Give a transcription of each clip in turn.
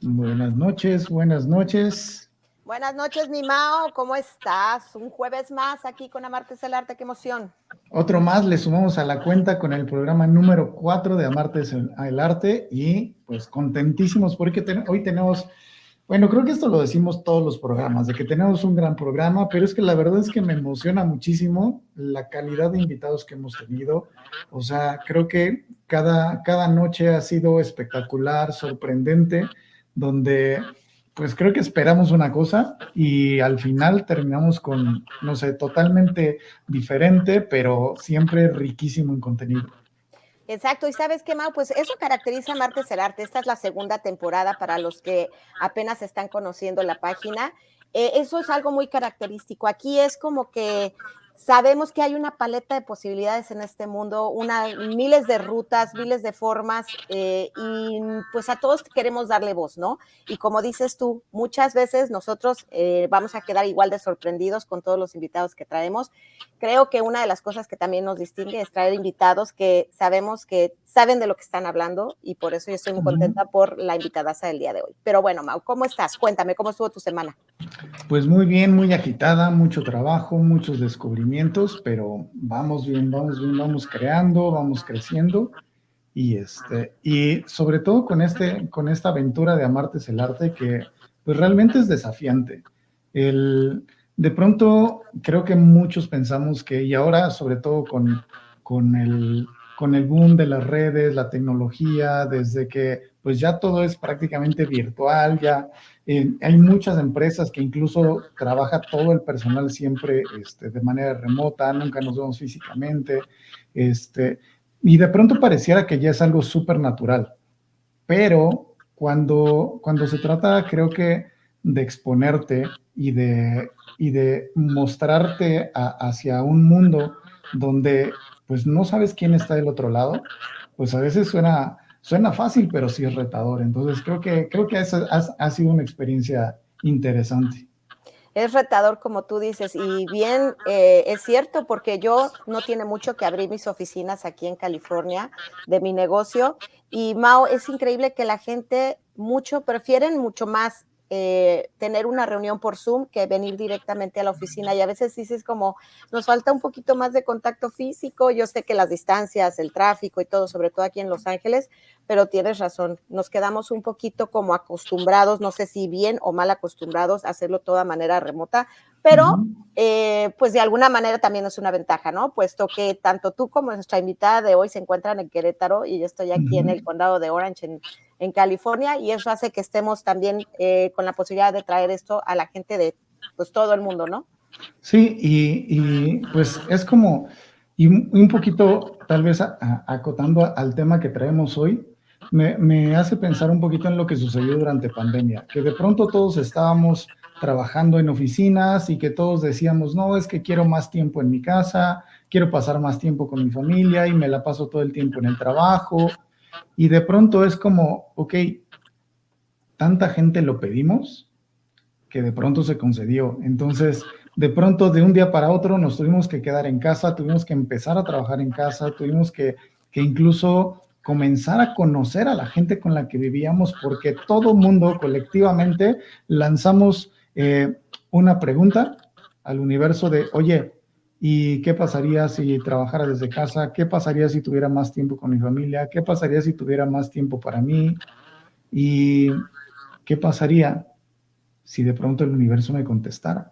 Buenas noches, buenas noches. Buenas noches, mi Mao, ¿cómo estás? Un jueves más aquí con Amarte es el Arte, qué emoción. Otro más le sumamos a la cuenta con el programa número 4 de Amarte es el Arte y pues contentísimos porque hoy tenemos, bueno, creo que esto lo decimos todos los programas, de que tenemos un gran programa, pero es que la verdad es que me emociona muchísimo la calidad de invitados que hemos tenido. O sea, creo que cada noche ha sido espectacular, sorprendente, donde pues creo que esperamos una cosa y al final terminamos con, no sé, totalmente diferente, pero siempre riquísimo en contenido. Exacto, y ¿sabes qué, Mau? Pues eso caracteriza a Amarte es el Arte. Esta es la segunda temporada para los que apenas están conociendo la página. Eso es algo muy característico. Aquí es como que sabemos que hay una paleta de posibilidades en este mundo, miles de rutas, miles de formas, y pues a todos queremos darle voz, ¿no? Y como dices tú, muchas veces nosotros vamos a quedar igual de sorprendidos con todos los invitados que traemos. Creo que una de las cosas que también nos distingue es traer invitados que sabemos que saben de lo que están hablando, y por eso yo estoy muy contenta por la invitadaza del día de hoy. Pero bueno, Mau, ¿cómo estás? Cuéntame, ¿cómo estuvo tu semana? Pues muy bien, muy agitada, mucho trabajo, muchos descubrimientos, pero vamos bien, vamos bien, vamos creando, vamos creciendo y sobre todo con esta aventura de Amarte es el Arte que pues realmente es desafiante. El, de pronto creo que muchos pensamos que, y ahora sobre todo con con el boom de las redes, la tecnología, desde que pues ya todo es prácticamente virtual, ya hay muchas empresas que incluso trabaja todo el personal siempre de manera remota, nunca nos vemos físicamente, y de pronto pareciera que ya es algo súper natural, pero cuando se trata, creo que de exponerte y de mostrarte hacia un mundo donde pues no sabes quién está del otro lado, pues a veces suena fácil, pero sí es retador. Entonces creo que esa ha sido una experiencia interesante. Es retador, como tú dices, y bien, es cierto, porque yo no tiene mucho que abrir mis oficinas aquí en California de mi negocio, y Mao, es increíble que la gente prefieren mucho más tener una reunión por Zoom que venir directamente a la oficina, y a veces dices como, nos falta un poquito más de contacto físico. Yo sé que las distancias, el tráfico y todo, sobre todo aquí en Los Ángeles, pero tienes razón, nos quedamos un poquito como acostumbrados, no sé si bien o mal acostumbrados a hacerlo toda manera remota, pero pues de alguna manera también es una ventaja, ¿no? Puesto que tanto tú como nuestra invitada de hoy se encuentran en Querétaro y yo estoy aquí en el condado de Orange, en California, y eso hace que estemos también con la posibilidad de traer esto a la gente de pues todo el mundo, ¿no? Sí, pues es como, y un poquito tal vez acotando al tema que traemos hoy, me hace pensar un poquito en lo que sucedió durante pandemia, que de pronto todos estábamos trabajando en oficinas y que todos decíamos, no, es que quiero más tiempo en mi casa, quiero pasar más tiempo con mi familia y me la paso todo el tiempo en el trabajo. Y de pronto es como, ok, tanta gente lo pedimos que de pronto se concedió. Entonces, de pronto, de un día para otro, nos tuvimos que quedar en casa, tuvimos que empezar a trabajar en casa, tuvimos que incluso comenzar a conocer a la gente con la que vivíamos, porque todo mundo colectivamente lanzamos una pregunta al universo de, oye, ¿y qué pasaría si trabajara desde casa? ¿Qué pasaría si tuviera más tiempo con mi familia? ¿Qué pasaría si tuviera más tiempo para mí? ¿Y qué pasaría si de pronto el universo me contestara?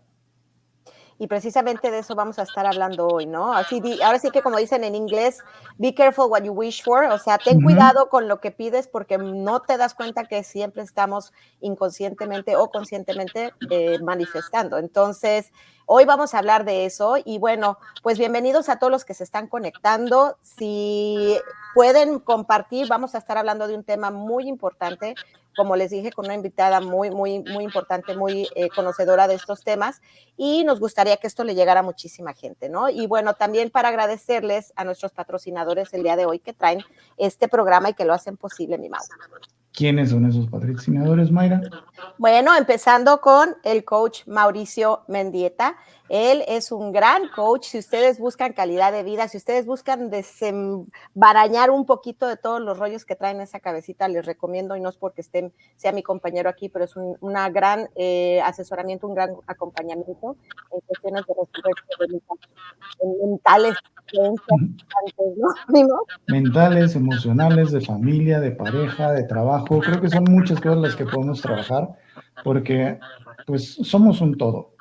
Y precisamente de eso vamos a estar hablando hoy, ¿no? Ahora sí que como dicen en inglés, be careful what you wish for, o sea, ten Ujú. cuidado con lo que pides porque no te das cuenta que siempre estamos inconscientemente o conscientemente manifestando. Entonces, hoy vamos a hablar de eso y bueno, pues bienvenidos a todos los que se están conectando. Si pueden compartir, vamos a estar hablando de un tema muy importante, como les dije, con una invitada muy importante, muy conocedora de estos temas, y nos gustaría que esto le llegara a muchísima gente, ¿no? Y bueno, también para agradecerles a nuestros patrocinadores el día de hoy que traen este programa y que lo hacen posible, mi Mau. ¿Quiénes son esos patrocinadores, Mayra? Bueno, empezando con el coach Mauricio Mendieta. Él es un gran coach. Si ustedes buscan calidad de vida, si ustedes buscan desembarañar un poquito de todos los rollos que traen esa cabecita, les recomiendo, y no es porque sea mi compañero aquí, pero es una gran asesoramiento, un gran acompañamiento en cuestiones de resolver mentales, creencias, ¿no? Mentales, emocionales, de familia, de pareja, de trabajo. Creo que son muchas cosas las que podemos trabajar porque pues somos un todo.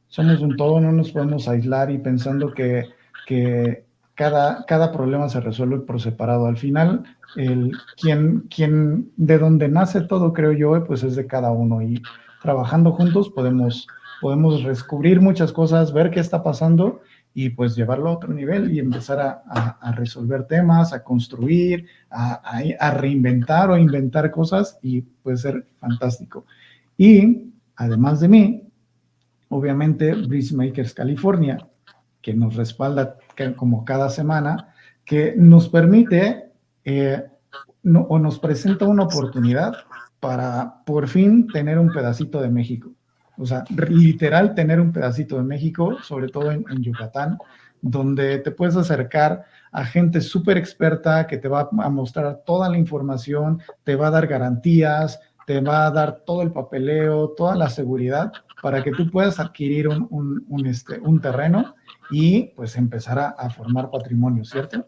Somos un todo, no nos podemos aislar y pensando que cada problema se resuelve por separado. Al final, de donde nace todo, creo yo, pues es de cada uno y trabajando juntos podemos descubrir muchas cosas, ver qué está pasando y pues llevarlo a otro nivel y empezar a resolver temas, a construir, a reinventar o inventar cosas y puede ser fantástico. Y además de mí, obviamente Breeze Makers California, que nos respalda como cada semana, que nos permite o nos presenta una oportunidad para por fin tener un pedacito de México. O sea, literal tener un pedacito de México, sobre todo en Yucatán, donde te puedes acercar a gente súper experta que te va a mostrar toda la información, te va a dar garantías, te va a dar todo el papeleo, toda la seguridad para que tú puedas adquirir un terreno y pues empezar a formar patrimonio, ¿cierto?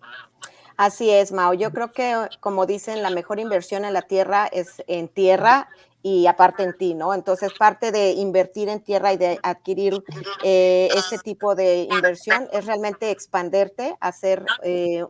Así es, Mao. Yo creo que, como dicen, la mejor inversión en la tierra es en tierra y aparte en ti, ¿no? Entonces, parte de invertir en tierra y de adquirir este tipo de inversión es realmente expanderte, hacer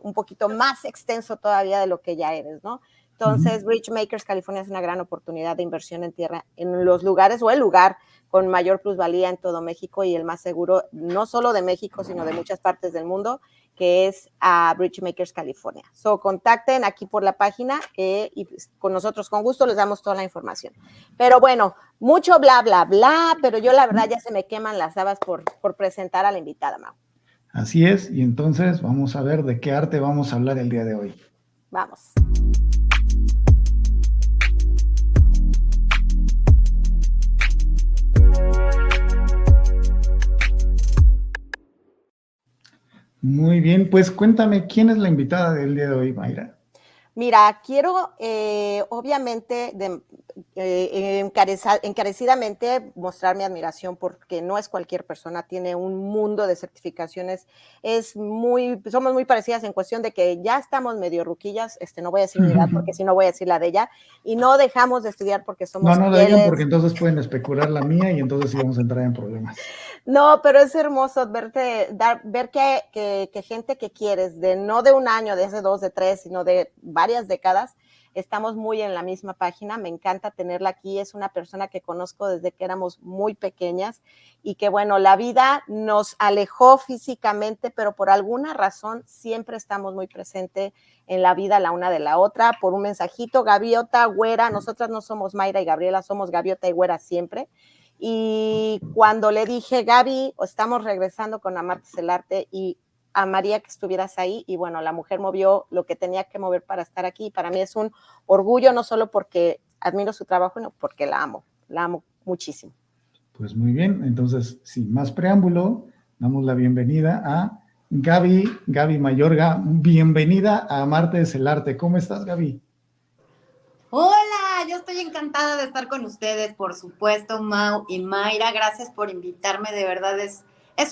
un poquito más extenso todavía de lo que ya eres, ¿no? Entonces, Bridge Makers California es una gran oportunidad de inversión en tierra en los lugares o el lugar con mayor plusvalía en todo México y el más seguro, no solo de México, sino de muchas partes del mundo, que es a Bridge Makers California. So, contacten aquí por la página y con nosotros con gusto les damos toda la información. Pero bueno, mucho bla, bla, bla, pero yo la verdad ya se me queman las habas por presentar a la invitada, Mau. Así es, y entonces vamos a ver de qué arte vamos a hablar el día de hoy. Vamos. Muy bien, pues cuéntame, ¿quién es la invitada del día de hoy, Mayra? Mira, quiero obviamente encarecidamente mostrar mi admiración porque no es cualquier persona, tiene un mundo de certificaciones, somos muy parecidas en cuestión de que ya estamos medio ruquillas, no voy a decir mi edad porque si no voy a decir la de ella, y no dejamos de estudiar porque somos no digan porque entonces pueden especular la mía y entonces sí vamos a entrar en problemas. No, pero es hermoso ver que gente que quieres, no de un año, de hace 2, de 3, sino de varias décadas, estamos muy en la misma página. Me encanta tenerla aquí. Es una persona que conozco desde que éramos muy pequeñas y que, bueno, la vida nos alejó físicamente, pero por alguna razón siempre estamos muy presentes en la vida la una de la otra. Por un mensajito, Gaviota, Güera, nosotras no somos Mayra y Gabriela, somos Gaviota y Güera siempre. Y cuando le dije, Gaby, estamos regresando con Amarte Celarte y a María que estuvieras ahí, y bueno, la mujer movió lo que tenía que mover para estar aquí, y para mí es un orgullo, no solo porque admiro su trabajo, sino porque la amo muchísimo. Pues muy bien, entonces, sin más preámbulo, damos la bienvenida a Gaby Mayorga, bienvenida a Amarte Celarte. ¿Cómo estás, Gaby? Hola, yo estoy encantada de estar con ustedes, por supuesto, Mau y Mayra. Gracias por invitarme, de verdad es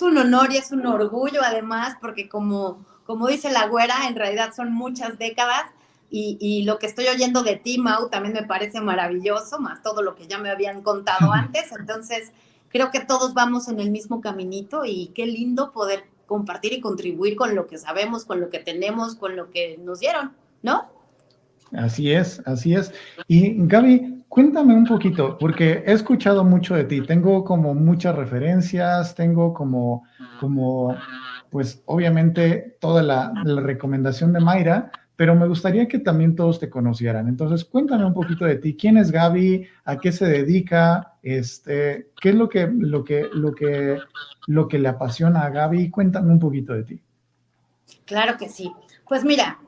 un honor y es un orgullo además, porque como dice la Güera, en realidad son muchas décadas y lo que estoy oyendo de ti, Mau, también me parece maravilloso, más todo lo que ya me habían contado antes. Entonces, creo que todos vamos en el mismo caminito y qué lindo poder compartir y contribuir con lo que sabemos, con lo que tenemos, con lo que nos dieron, ¿no? Así es, así es. Y Gaby, cuéntame un poquito, porque he escuchado mucho de ti, tengo como muchas referencias, tengo pues obviamente toda la recomendación de Mayra, pero me gustaría que también todos te conocieran. Entonces, cuéntame un poquito de ti, ¿quién es Gaby? ¿A qué se dedica? ¿Qué es lo que le apasiona a Gaby? Cuéntame un poquito de ti. Claro que sí. Pues mira,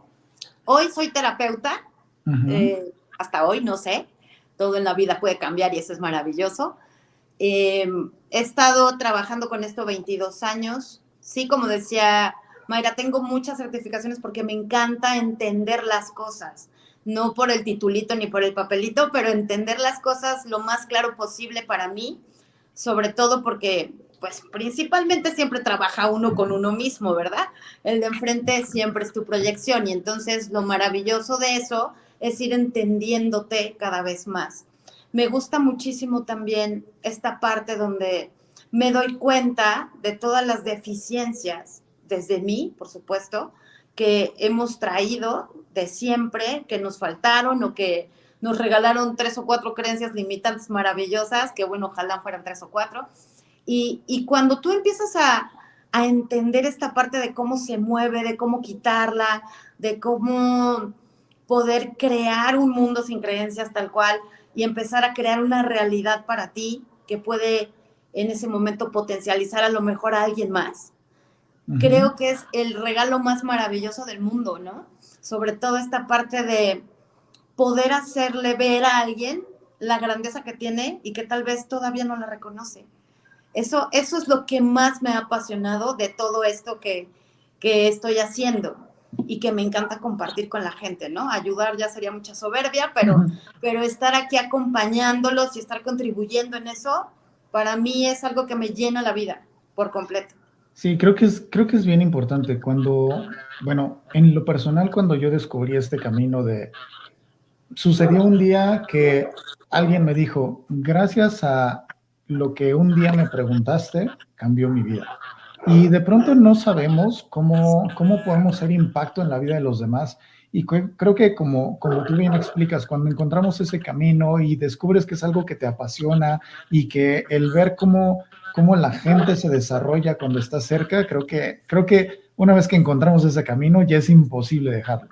hoy soy terapeuta. hasta hoy, no sé. Todo en la vida puede cambiar y eso es maravilloso. He estado trabajando con esto 22 años. Sí, como decía Mayra, tengo muchas certificaciones porque me encanta entender las cosas. No por el titulito ni por el papelito, pero entender las cosas lo más claro posible para mí. Sobre todo porque, pues, principalmente siempre trabaja uno con uno mismo, ¿verdad? El de enfrente siempre es tu proyección y entonces lo maravilloso de eso es ir entendiéndote cada vez más. Me gusta muchísimo también esta parte donde me doy cuenta de todas las deficiencias, desde mí, por supuesto, que hemos traído de siempre, que nos faltaron o que nos regalaron 3 o 4 creencias limitantes maravillosas, que bueno, ojalá fueran 3 o 4. Y cuando tú empiezas a entender esta parte de cómo se mueve, de cómo quitarla, de cómo poder crear un mundo sin creencias tal cual y empezar a crear una realidad para ti que puede en ese momento potencializar a lo mejor a alguien más, creo que es el regalo más maravilloso del mundo, ¿no? Sobre todo esta parte de poder hacerle ver a alguien la grandeza que tiene y que tal vez todavía no la reconoce. Eso es lo que más me ha apasionado de todo esto que estoy haciendo y que me encanta compartir con la gente, ¿no? Ayudar ya sería mucha soberbia, pero estar aquí acompañándolos y estar contribuyendo en eso, para mí es algo que me llena la vida por completo. Sí, creo que es bien importante cuando, bueno, en lo personal, cuando yo descubrí este camino sucedió un día que alguien me dijo, gracias a lo que un día me preguntaste, cambió mi vida. Y de pronto no sabemos cómo podemos hacer impacto en la vida de los demás. Y creo que como tú bien explicas, cuando encontramos ese camino y descubres que es algo que te apasiona y que el ver cómo la gente se desarrolla cuando está cerca, creo que una vez que encontramos ese camino ya es imposible dejarlo.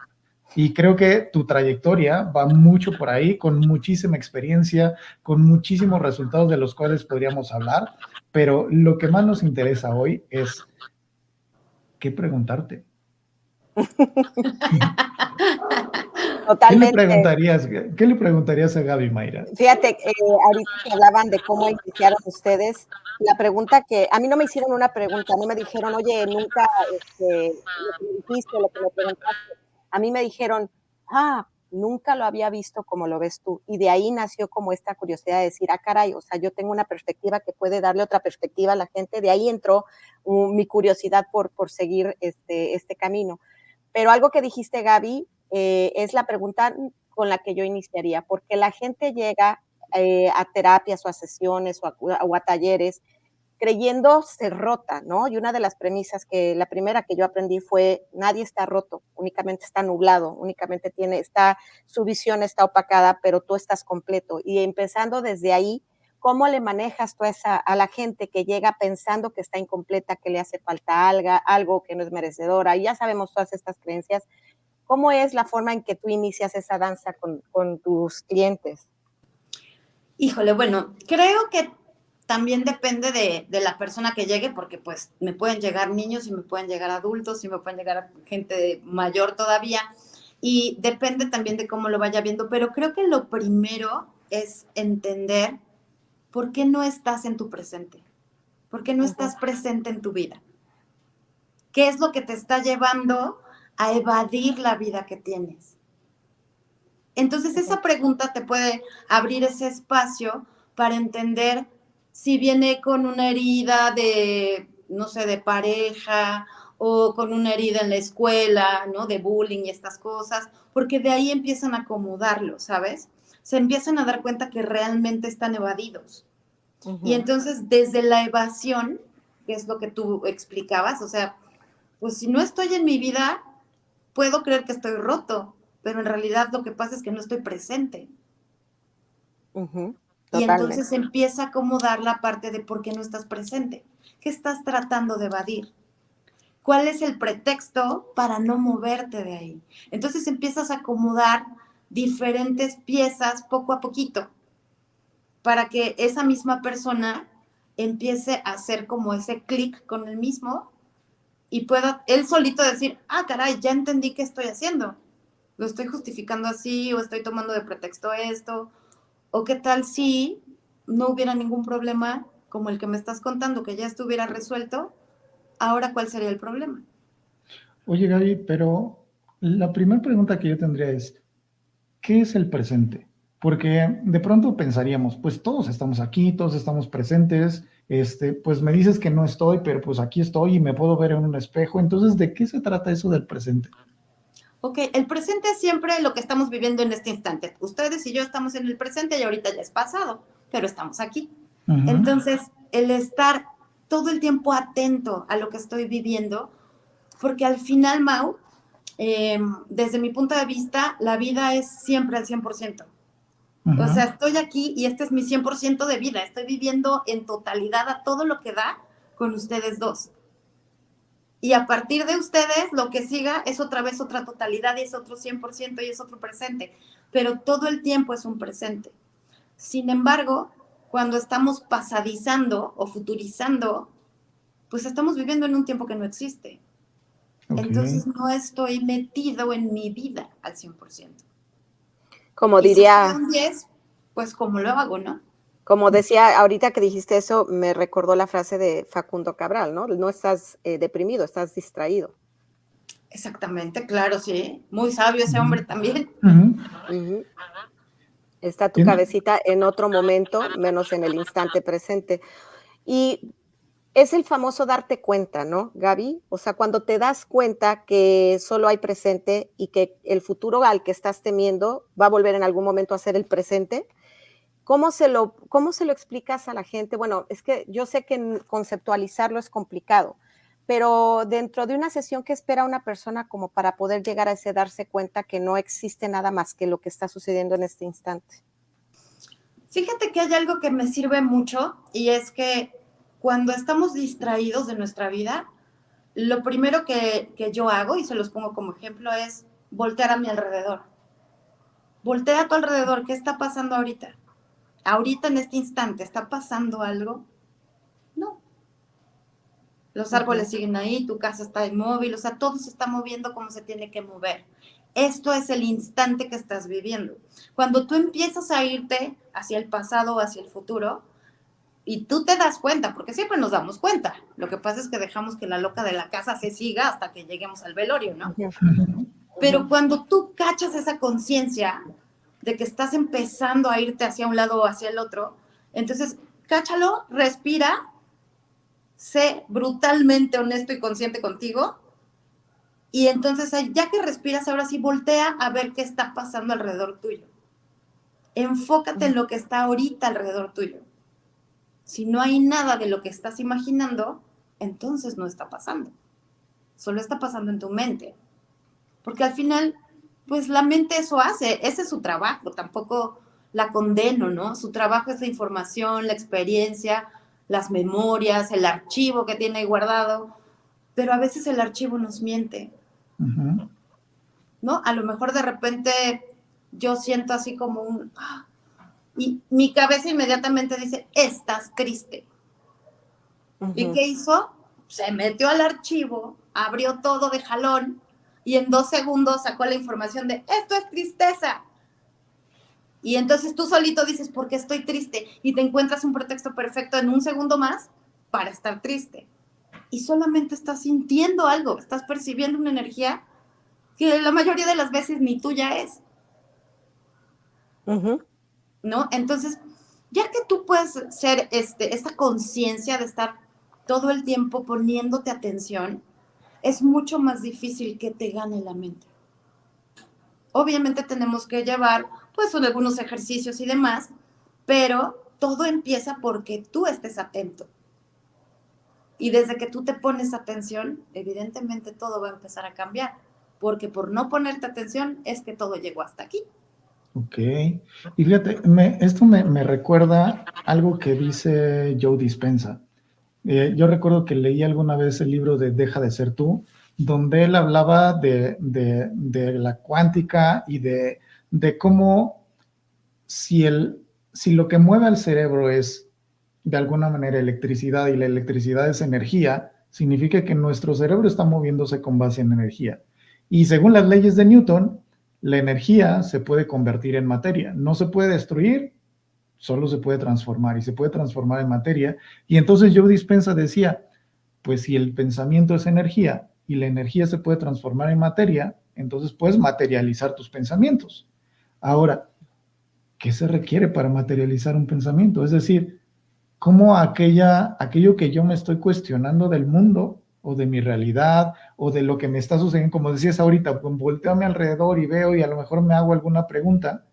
Y creo que tu trayectoria va mucho por ahí, con muchísima experiencia, con muchísimos resultados de los cuales podríamos hablar, pero lo que más nos interesa hoy es qué preguntarte. Totalmente. ¿Qué le preguntarías a Gaby, Mayra? Fíjate, ahorita que hablaban de cómo iniciaron ustedes, la pregunta que a mí no me hicieron una pregunta, no me dijeron, oye, nunca lo que me dijiste, lo que me preguntaste. A mí me dijeron, nunca lo había visto como lo ves tú. Y de ahí nació como esta curiosidad de decir, caray, o sea, yo tengo una perspectiva que puede darle otra perspectiva a la gente. De ahí entró mi curiosidad por seguir este camino. Pero algo que dijiste, Gaby, es la pregunta con la que yo iniciaría, porque la gente llega a terapias o a sesiones o a talleres creyéndose rota, ¿no? Y una de las premisas la primera que yo aprendí fue, nadie está roto, únicamente está nublado, únicamente su visión está opacada, pero tú estás completo. Y empezando desde ahí, ¿cómo le manejas tú a la gente que llega pensando que está incompleta, que le hace falta algo que no es merecedora? Y ya sabemos todas estas creencias. ¿Cómo es la forma en que tú inicias esa danza con tus clientes? Híjole, bueno, creo que también depende de la persona que llegue, porque pues me pueden llegar niños y me pueden llegar adultos y me pueden llegar gente mayor todavía, y depende también de cómo lo vaya viendo, pero creo que lo primero es entender por qué no estás en tu presente, por qué no estás presente en tu vida. ¿Qué es lo que te está llevando a evadir la vida que tienes? Entonces esa pregunta te puede abrir ese espacio para entender si viene con una herida de, no sé, de pareja o con una herida en la escuela, ¿no? De bullying y estas cosas, porque de ahí empiezan a acomodarlo, ¿sabes? Se empiezan a dar cuenta que realmente están evadidos. Y entonces desde la evasión, que es lo que tú explicabas, o sea, pues si no estoy en mi vida, puedo creer que estoy roto, pero en realidad lo que pasa es que no estoy presente. Y entonces empieza a acomodar la parte de por qué no estás presente. ¿Qué estás tratando de evadir? ¿Cuál es el pretexto para no moverte de ahí? Entonces empiezas a acomodar diferentes piezas poco a poquito para que esa misma persona empiece a hacer como ese clic con el mismo y pueda él solito decir, caray, ya entendí qué estoy haciendo. lo estoy justificando así o estoy tomando de pretexto esto, o qué tal si no hubiera ningún problema como el que me estás contando, que ya estuviera resuelto, ahora ¿cuál sería el problema? Oye, Gaby, pero la primera pregunta que yo tendría es, ¿qué es el presente? Porque de pronto pensaríamos, pues todos estamos aquí, todos estamos presentes, pues me dices que no estoy, pero pues aquí estoy y me puedo ver en un espejo. Entonces, ¿de qué se trata eso del presente? Ok, el presente es siempre lo que estamos viviendo en este instante. Ustedes y yo estamos en el presente y ahorita ya es pasado, pero estamos aquí. Ujú. Entonces, el estar todo el tiempo atento a lo que estoy viviendo, porque al final, Mau, desde mi punto de vista, la vida es siempre al 100%. O sea, Ujú. estoy aquí y este es mi 100% de vida. Estoy viviendo en totalidad a todo lo que da con ustedes dos. Y a partir de ustedes, lo que siga es otra vez otra totalidad y es otro 100% y es otro presente. Pero todo el tiempo es un presente. Sin embargo, cuando estamos pasadizando o futurizando, pues estamos viviendo en un tiempo que no existe. Ok. Entonces no estoy metido en mi vida al 100%. Como Y si estoy a diría, un 10, pues ¿cómo lo hago, no? como decía ahorita que dijiste eso, me recordó la frase de Facundo Cabral, ¿no? No estás deprimido, estás distraído. Exactamente, claro, sí. Muy sabio ese Ujú. hombre también. Ujú. Ujú. Está tu Tien- cabecita en otro momento, menos en el instante presente. Y es el famoso darte cuenta, ¿no, Gaby? O sea, cuando te das cuenta que solo hay presente y que el futuro al que estás temiendo va a volver en algún momento a ser el presente, ¿cómo se lo explicas a la gente? Bueno, es que yo sé que conceptualizarlo es complicado, pero dentro de una sesión, ¿qué espera una persona como para poder llegar a ese darse cuenta que no existe nada más que lo que está sucediendo en este instante? Fíjate que hay algo que me sirve mucho y es que cuando estamos distraídos de nuestra vida, lo primero que yo hago, y se los pongo como ejemplo, es voltear a mi alrededor. Voltea a tu alrededor, ¿qué está pasando ahorita? Ahorita en este instante, ¿está pasando algo? No. Los árboles Ujú. siguen ahí, tu casa está inmóvil, o sea, todo se está moviendo como se tiene que mover. Esto es el instante que estás viviendo. Cuando tú empiezas a irte hacia el pasado o hacia el futuro, y tú te das cuenta, porque siempre nos damos cuenta. Lo que pasa es que dejamos que la loca de la casa se siga hasta que lleguemos al velorio, ¿no? Ujú. Pero Ujú. cuando tú cachas esa conciencia de que estás empezando a irte hacia un lado o hacia el otro, entonces cáchalo, respira, sé brutalmente honesto y consciente contigo, y entonces ya que respiras, ahora sí voltea a ver qué está pasando alrededor tuyo. Enfócate en lo que está ahorita alrededor tuyo. Si no hay nada de lo que estás imaginando, entonces no está pasando. Solo está pasando en tu mente. Porque al final, pues la mente eso hace, ese es su trabajo, tampoco la condeno, ¿no? Su trabajo es la información, la experiencia, las memorias, el archivo que tiene ahí guardado, pero a veces el archivo nos miente, Ujú. ¿no? A lo mejor de repente yo siento así como un... Y mi cabeza inmediatamente dice, estás triste. ¿Y Ujú. qué hizo? Se metió al archivo, abrió todo de jalón y en 2 segundos sacó la información de esto es tristeza. Y entonces tú solito dices, ¿por qué estoy triste? Y te encuentras un pretexto perfecto en un segundo más para estar triste. Y solamente estás sintiendo algo, estás percibiendo una energía que la mayoría de las veces ni tuya es, Ujú. ¿no? Entonces, ya que tú puedes ser esta conciencia de estar todo el tiempo poniéndote atención, es mucho más difícil que te gane la mente. Obviamente tenemos que llevar pues algunos ejercicios y demás, pero todo empieza porque tú estés atento. Y desde que tú te pones atención, evidentemente todo va a empezar a cambiar, porque por no ponerte atención es que todo llegó hasta aquí. Ok. Y fíjate, esto me recuerda algo que dice Joe Dispenza. Yo recuerdo que leí alguna vez el libro de Deja de ser tú, donde él hablaba de la cuántica y de cómo si lo que mueve al cerebro es de alguna manera electricidad y la electricidad es energía, significa que nuestro cerebro está moviéndose con base en energía. Y según las leyes de Newton, la energía se puede convertir en materia. No se puede destruir, solo se puede transformar y se puede transformar en materia. Y entonces Joe Dispenza decía, pues si el pensamiento es energía y la energía se puede transformar en materia, entonces puedes materializar tus pensamientos. Ahora, ¿qué se requiere para materializar un pensamiento? Es decir, ¿cómo aquello que yo me estoy cuestionando del mundo o de mi realidad o de lo que me está sucediendo, como decías ahorita, volteo a mi alrededor y veo y a lo mejor me hago alguna pregunta,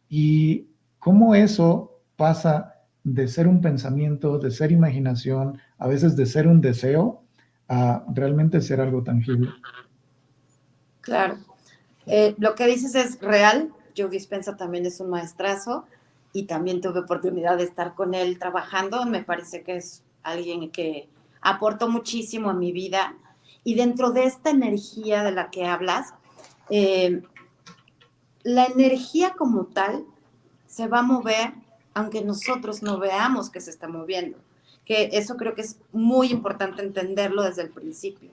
y cómo eso pasa de ser un pensamiento, de ser imaginación, a veces de ser un deseo, a realmente ser algo tangible? Claro. Lo que dices es real. Joe Dispenza también es un maestrazo y también tuve oportunidad de estar con él trabajando. Me parece que es alguien que aportó muchísimo a mi vida. Y dentro de esta energía de la que hablas, la energía como tal se va a mover aunque nosotros no veamos que se está moviendo. Que eso creo que es muy importante entenderlo desde el principio.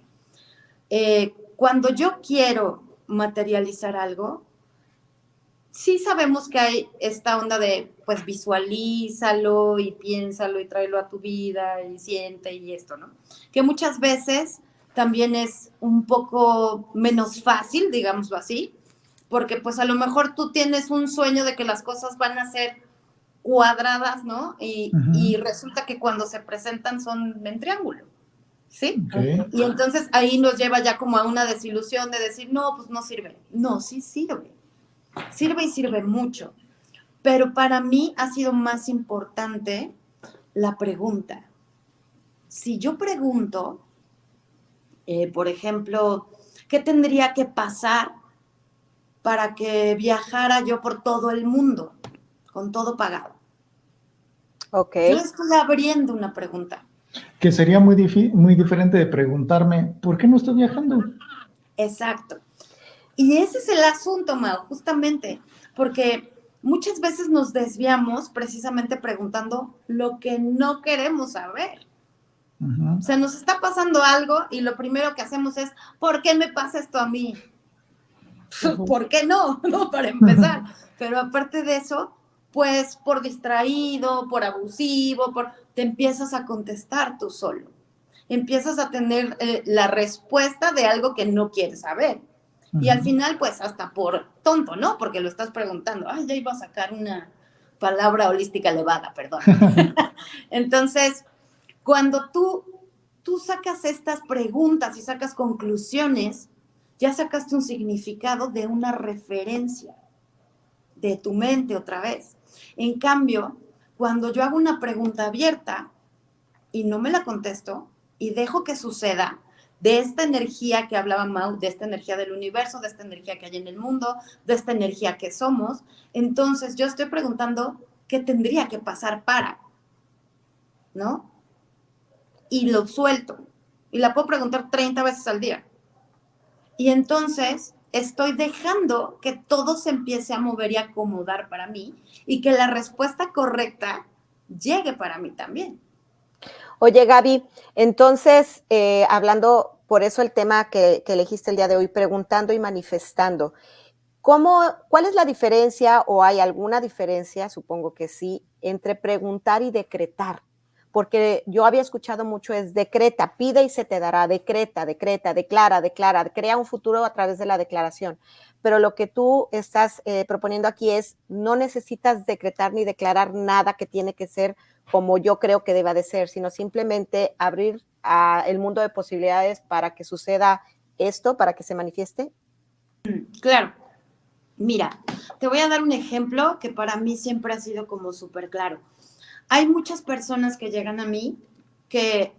Cuando yo quiero materializar algo, sí sabemos que hay esta onda de, pues visualízalo y piénsalo y tráelo a tu vida y siente y esto, ¿no? Que muchas veces también es un poco menos fácil, digámoslo así, porque pues a lo mejor tú tienes un sueño de que las cosas van a ser cuadradas, ¿no? Y resulta que cuando se presentan son en triángulo, ¿sí? Okay. Y entonces ahí nos lleva ya como a una desilusión de decir, no, pues no sirve. No, sí sirve. Sirve y sirve mucho. Pero para mí ha sido más importante la pregunta. Si yo pregunto, por ejemplo, ¿qué tendría que pasar para que viajara yo por todo el mundo, con todo pagado? Ok. Yo estoy abriendo una pregunta. Que sería muy diferente de preguntarme, ¿por qué no estoy viajando? Exacto. Y ese es el asunto, Mau, justamente, porque muchas veces nos desviamos precisamente preguntando lo que no queremos saber. O sea, nos está pasando algo y lo primero que hacemos es, ¿por qué me pasa esto a mí? ¿Por qué no? ¿No? Para empezar. Pero aparte de eso, pues por distraído, por abusivo, te empiezas a contestar tú solo. Empiezas a tener la respuesta de algo que no quieres saber. Y al final, pues hasta por tonto, ¿no? Porque lo estás preguntando. Ay, ya iba a sacar una palabra holística elevada, perdón. Entonces, cuando tú sacas estas preguntas y sacas conclusiones, ya sacaste un significado de una referencia de tu mente otra vez. En cambio, cuando yo hago una pregunta abierta y no me la contesto y dejo que suceda, de esta energía que hablaba Mau, de esta energía del universo, de esta energía que hay en el mundo, de esta energía que somos, entonces yo estoy preguntando qué tendría que pasar para, ¿no? Y lo suelto. Y la puedo preguntar 30 veces al día. Y entonces estoy dejando que todo se empiece a mover y a acomodar para mí y que la respuesta correcta llegue para mí también. Oye, Gaby, entonces, hablando, por eso el tema que elegiste el día de hoy, preguntando y manifestando, ¿cuál es la diferencia o hay alguna diferencia, supongo que sí, entre preguntar y decretar? Porque yo había escuchado mucho es decreta, pide y se te dará, decreta, declara, crea un futuro a través de la declaración. Pero lo que tú estás proponiendo aquí es, no necesitas decretar ni declarar nada que tiene que ser como yo creo que deba de ser, sino simplemente abrir el mundo de posibilidades para que suceda esto, para que se manifieste. Claro. Mira, te voy a dar un ejemplo que para mí siempre ha sido como súper claro. Hay muchas personas que llegan a mí que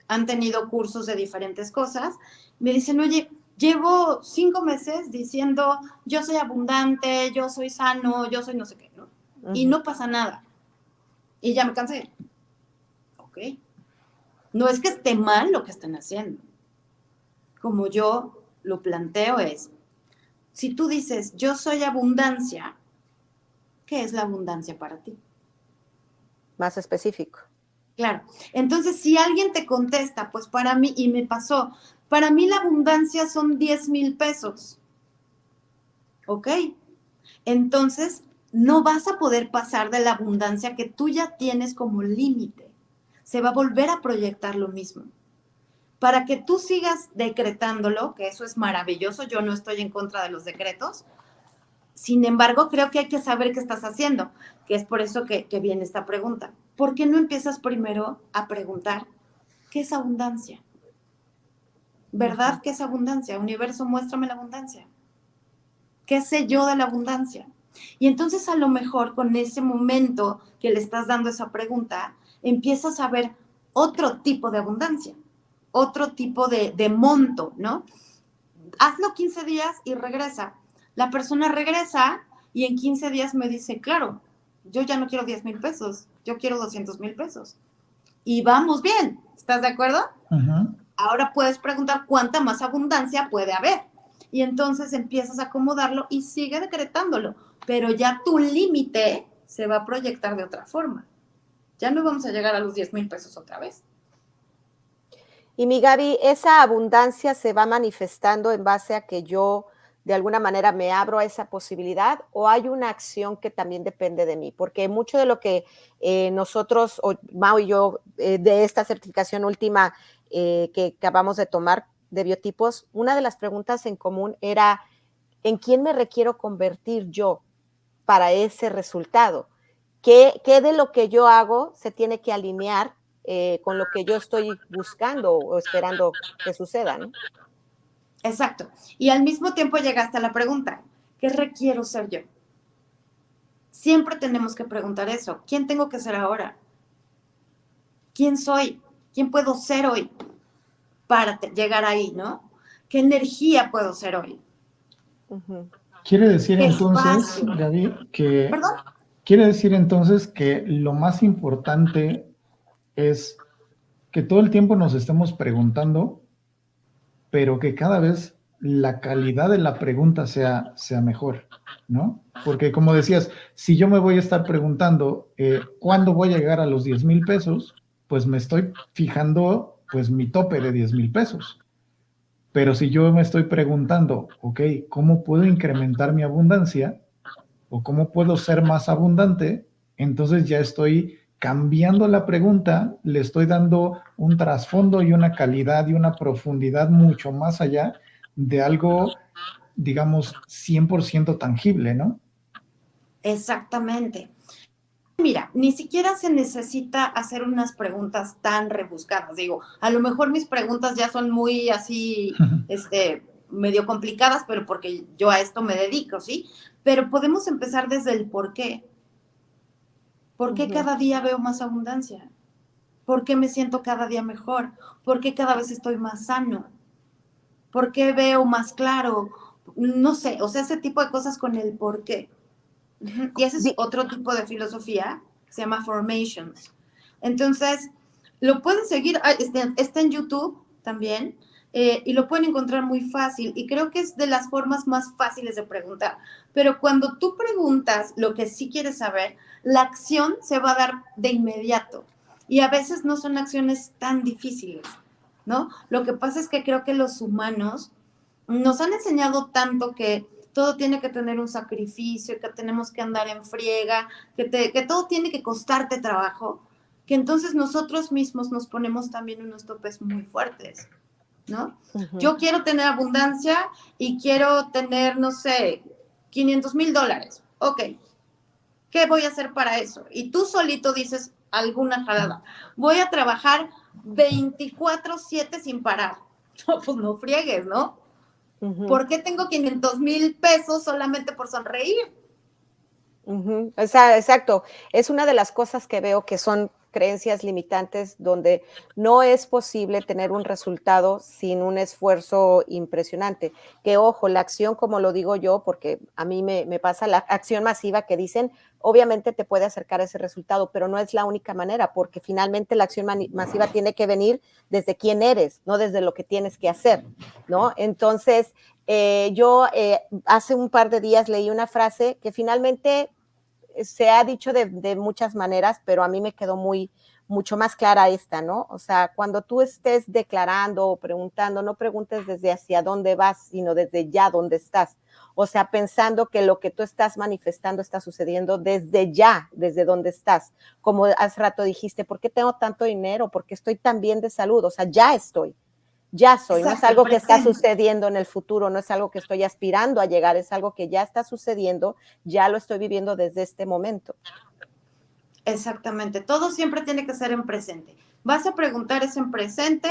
han tenido cursos de diferentes cosas. Me dicen, oye, llevo 5 meses diciendo, yo soy abundante, yo soy sano, yo soy no sé qué, ¿no? Y no pasa nada. Y ya me cansé. Ok. No es que esté mal lo que están haciendo. Como yo lo planteo es, si tú dices, yo soy abundancia, ¿qué es la abundancia para ti? Más específico. Claro. Entonces, si alguien te contesta, pues para mí, y me pasó, para mí la abundancia son 10,000 pesos. ¿ok? Entonces, no vas a poder pasar de la abundancia que tú ya tienes como límite. Se va a volver a proyectar lo mismo. Para que tú sigas decretándolo, que eso es maravilloso, yo no estoy en contra de los decretos, sin embargo, creo que hay que saber qué estás haciendo, que es por eso que viene esta pregunta. ¿Por qué no empiezas primero a preguntar qué es abundancia? ¿Verdad que es abundancia? Universo, muéstrame la abundancia. ¿Qué sé yo de la abundancia? Y entonces a lo mejor con ese momento que le estás dando esa pregunta, empiezas a ver otro tipo de abundancia, otro tipo de monto, ¿no? Hazlo 15 días y regresa. La persona regresa y en 15 días me dice, claro, yo ya no quiero 10,000 pesos, yo quiero 200,000 pesos. Y vamos bien, ¿estás de acuerdo? Ujú. Ahora puedes preguntar cuánta más abundancia puede haber. Y entonces empiezas a acomodarlo y sigue decretándolo. Pero ya tu límite se va a proyectar de otra forma. Ya no vamos a llegar a los 10,000 pesos otra vez. Y mi Gaby, ¿esa abundancia se va manifestando en base a que yo de alguna manera me abro a esa posibilidad o hay una acción que también depende de mí? Porque mucho de lo que nosotros, o Mau y yo, de esta certificación última que acabamos de tomar de biotipos, una de las preguntas en común era, ¿en quién me requiero convertir yo para ese resultado? ¿Qué de lo que yo hago se tiene que alinear con lo que yo estoy buscando o esperando que suceda, ¿no? Exacto. Y al mismo tiempo llegaste a la pregunta, ¿qué requiero ser yo? Siempre tenemos que preguntar eso. ¿Quién tengo que ser ahora? ¿Quién soy? ¿Quién puedo ser hoy para llegar ahí, no? ¿Qué energía puedo ser hoy? Ujú. Quiere decir ¿Qué entonces, espacio? Gaby, que ¿Perdón? quiere decir entonces que lo más importante es que todo el tiempo nos estemos preguntando, pero que cada vez la calidad de la pregunta sea mejor, ¿no? Porque como decías, si yo me voy a estar preguntando cuándo voy a llegar a los 10,000 pesos, pues me estoy fijando pues mi tope de 10,000 pesos. Pero si yo me estoy preguntando, ok, ¿cómo puedo incrementar mi abundancia? ¿O cómo puedo ser más abundante? Entonces ya estoy cambiando la pregunta, le estoy dando un trasfondo y una calidad y una profundidad mucho más allá de algo, digamos, 100% tangible, ¿no? Exactamente. Mira, ni siquiera se necesita hacer unas preguntas tan rebuscadas. Digo, a lo mejor mis preguntas ya son muy así, medio complicadas, pero porque yo a esto me dedico, ¿sí? Pero podemos empezar desde el por qué. ¿Por qué Ujú. cada día veo más abundancia? ¿Por qué me siento cada día mejor? ¿Por qué cada vez estoy más sano? ¿Por qué veo más claro? No sé, o sea, ese tipo de cosas con el por qué. Ujú. Y ese es Di- otro tipo de filosofía que se llama Formations. Entonces, lo pueden seguir, está en YouTube también, y lo pueden encontrar muy fácil. Y creo que es de las formas más fáciles de preguntar. Pero cuando tú preguntas lo que sí quieres saber, la acción se va a dar de inmediato. Y a veces no son acciones tan difíciles, ¿no? Lo que pasa es que creo que los humanos nos han enseñado tanto que todo tiene que tener un sacrificio, que tenemos que andar en friega, que todo tiene que costarte trabajo, que entonces nosotros mismos nos ponemos también unos topes muy fuertes, ¿no? Ujú. Yo quiero tener abundancia y quiero tener, no sé, $500,000. Ok, ¿qué voy a hacer para eso? Y tú solito dices alguna jalada. Voy a trabajar 24/7 sin parar. No, pues no friegues, ¿no? Ujú. ¿Por qué tengo 500,000 pesos solamente por sonreír? Ujú, o sea, exacto. Es una de las cosas que veo que son creencias limitantes donde no es posible tener un resultado sin un esfuerzo impresionante. Que ojo, la acción, como lo digo yo, porque a mí me pasa la acción masiva que dicen, obviamente te puede acercar a ese resultado, pero no es la única manera, porque finalmente la acción masiva tiene que venir desde quién eres, no desde lo que tienes que hacer, ¿no? Entonces, yo hace un par de días leí una frase que finalmente se ha dicho de muchas maneras, pero a mí me quedó mucho más clara esta, ¿no? O sea, cuando tú estés declarando o preguntando, no preguntes desde hacia dónde vas, sino desde ya dónde estás, O sea, pensando que lo que tú estás manifestando está sucediendo desde ya, desde donde estás. Como hace rato dijiste, ¿por qué tengo tanto dinero? ¿Por qué estoy tan bien de salud? O sea, ya estoy. Ya soy, no es algo que está sucediendo en el futuro, no es algo que estoy aspirando a llegar, es algo que ya está sucediendo, ya lo estoy viviendo desde este momento. Exactamente, todo siempre tiene que ser en presente. Vas a preguntar, ¿es en presente?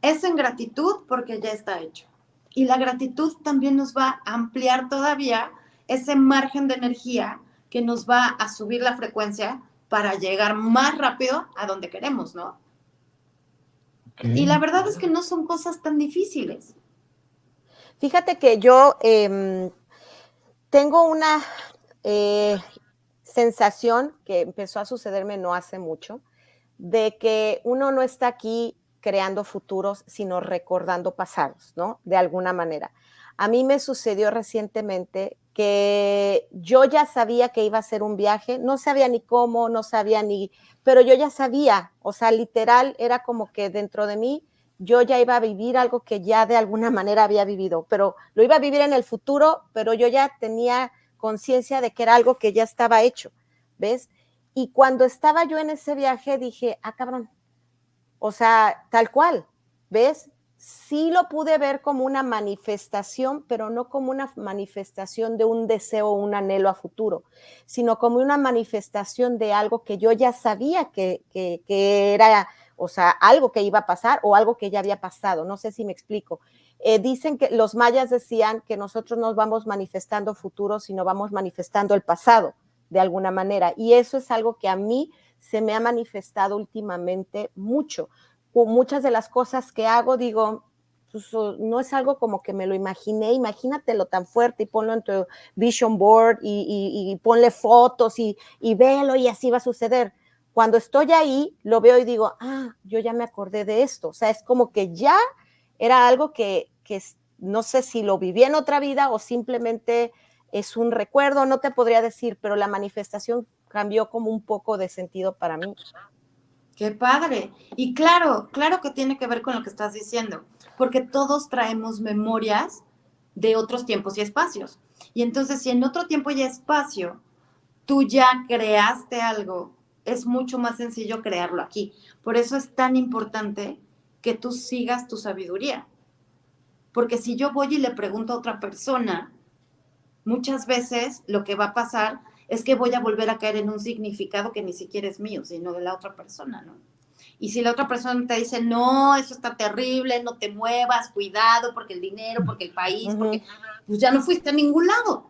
Es en gratitud porque ya está hecho. Y la gratitud también nos va a ampliar todavía ese margen de energía que nos va a subir la frecuencia para llegar más rápido a donde queremos, ¿no? Okay. Y la verdad es que no son cosas tan difíciles. Fíjate que yo tengo una sensación que empezó a sucederme no hace mucho, de que uno no está aquí creando futuros, sino recordando pasados, ¿no? De alguna manera. A mí me sucedió recientemente que yo ya sabía que iba a ser un viaje, no sabía ni cómo, no sabía ni, pero yo ya sabía, o sea, literal, era como que dentro de mí yo ya iba a vivir algo que ya de alguna manera había vivido, pero lo iba a vivir en el futuro, pero yo ya tenía conciencia de que era algo que ya estaba hecho, ¿ves? Y cuando estaba yo en ese viaje dije, ah, cabrón, o sea, tal cual, ¿ves? Sí lo pude ver como una manifestación, pero no como una manifestación de un deseo o un anhelo a futuro, sino como una manifestación de algo que yo ya sabía que era, o sea, algo que iba a pasar o algo que ya había pasado. No sé si me explico. Dicen que los mayas decían que nosotros no vamos manifestando futuro, sino vamos manifestando el pasado de alguna manera. Y eso es algo que a mí se me ha manifestado últimamente mucho. Muchas de las cosas que hago, digo, pues, no es algo como que me lo imaginé, imagínatelo tan fuerte y ponlo en tu vision board y ponle fotos y velo y así va a suceder. Cuando estoy ahí, lo veo y digo, ah, yo ya me acordé de esto. O sea, es como que ya era algo que no sé si lo viví en otra vida o simplemente es un recuerdo, no te podría decir, pero la manifestación cambió como un poco de sentido para mí. ¡Qué padre! Y claro que tiene que ver con lo que estás diciendo, porque todos traemos memorias de otros tiempos y espacios. Y entonces, si en otro tiempo y espacio tú ya creaste algo, es mucho más sencillo crearlo aquí. Por eso es tan importante que tú sigas tu sabiduría. Porque si yo voy y le pregunto a otra persona, muchas veces lo que va a pasar es que voy a volver a caer en un significado que ni siquiera es mío, sino de la otra persona, ¿no? Y si la otra persona te dice, no, eso está terrible, no te muevas, cuidado, porque el dinero, porque el país, porque pues ya no fuiste a ningún lado.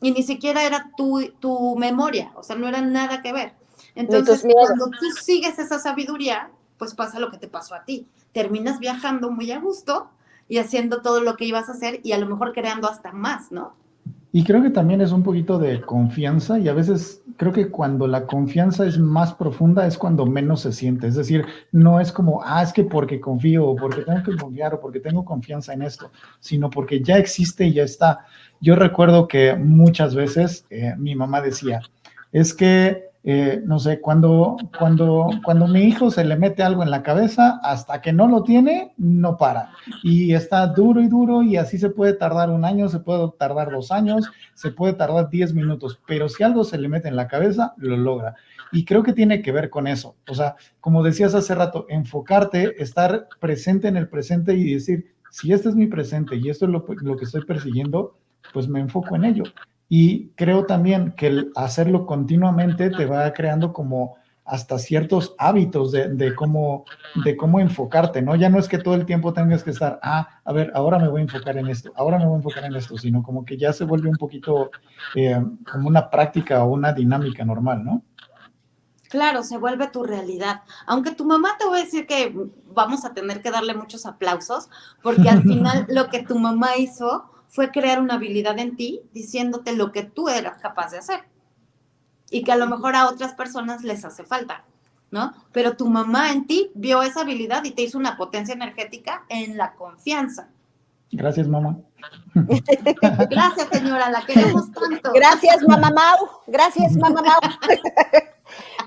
Y ni siquiera era tu memoria, o sea, no era nada que ver. Entonces, cuando tú sigues esa sabiduría, pues pasa lo que te pasó a ti. Terminas viajando muy a gusto y haciendo todo lo que ibas a hacer y a lo mejor creando hasta más, ¿no? Y creo que también es un poquito de confianza y a veces creo que cuando la confianza es más profunda es cuando menos se siente. Es decir, no es como, es que porque confío o porque tengo que confiar o porque tengo confianza en esto, sino porque ya existe y ya está. Yo recuerdo que muchas veces mi mamá decía, es que, no sé, cuando mi hijo se le mete algo en la cabeza, hasta que no lo tiene, no para. Y está duro y duro y así se puede tardar 1 año, se puede tardar 2 años, se puede tardar 10 minutos, pero si algo se le mete en la cabeza, lo logra. Y creo que tiene que ver con eso. O sea, como decías hace rato, enfocarte, estar presente en el presente y decir, si este es mi presente y esto es lo que estoy persiguiendo, pues me enfoco en ello. Y creo también que el hacerlo continuamente te va creando como hasta ciertos hábitos de cómo enfocarte, ¿no? Ya no es que todo el tiempo tengas que estar, a ver, ahora me voy a enfocar en esto, ahora me voy a enfocar en esto, sino como que ya se vuelve un poquito como una práctica o una dinámica normal, ¿no? Claro, se vuelve tu realidad. Aunque tu mamá te voy a decir que vamos a tener que darle muchos aplausos, porque al final lo que tu mamá hizo fue crear una habilidad en ti, diciéndote lo que tú eras capaz de hacer. Y que a lo mejor a otras personas les hace falta, ¿no? Pero tu mamá en ti vio esa habilidad y te hizo una potencia energética en la confianza. Gracias, mamá. Gracias, señora, la queremos tanto. Gracias, mamá Mau. Gracias, mamá Mau.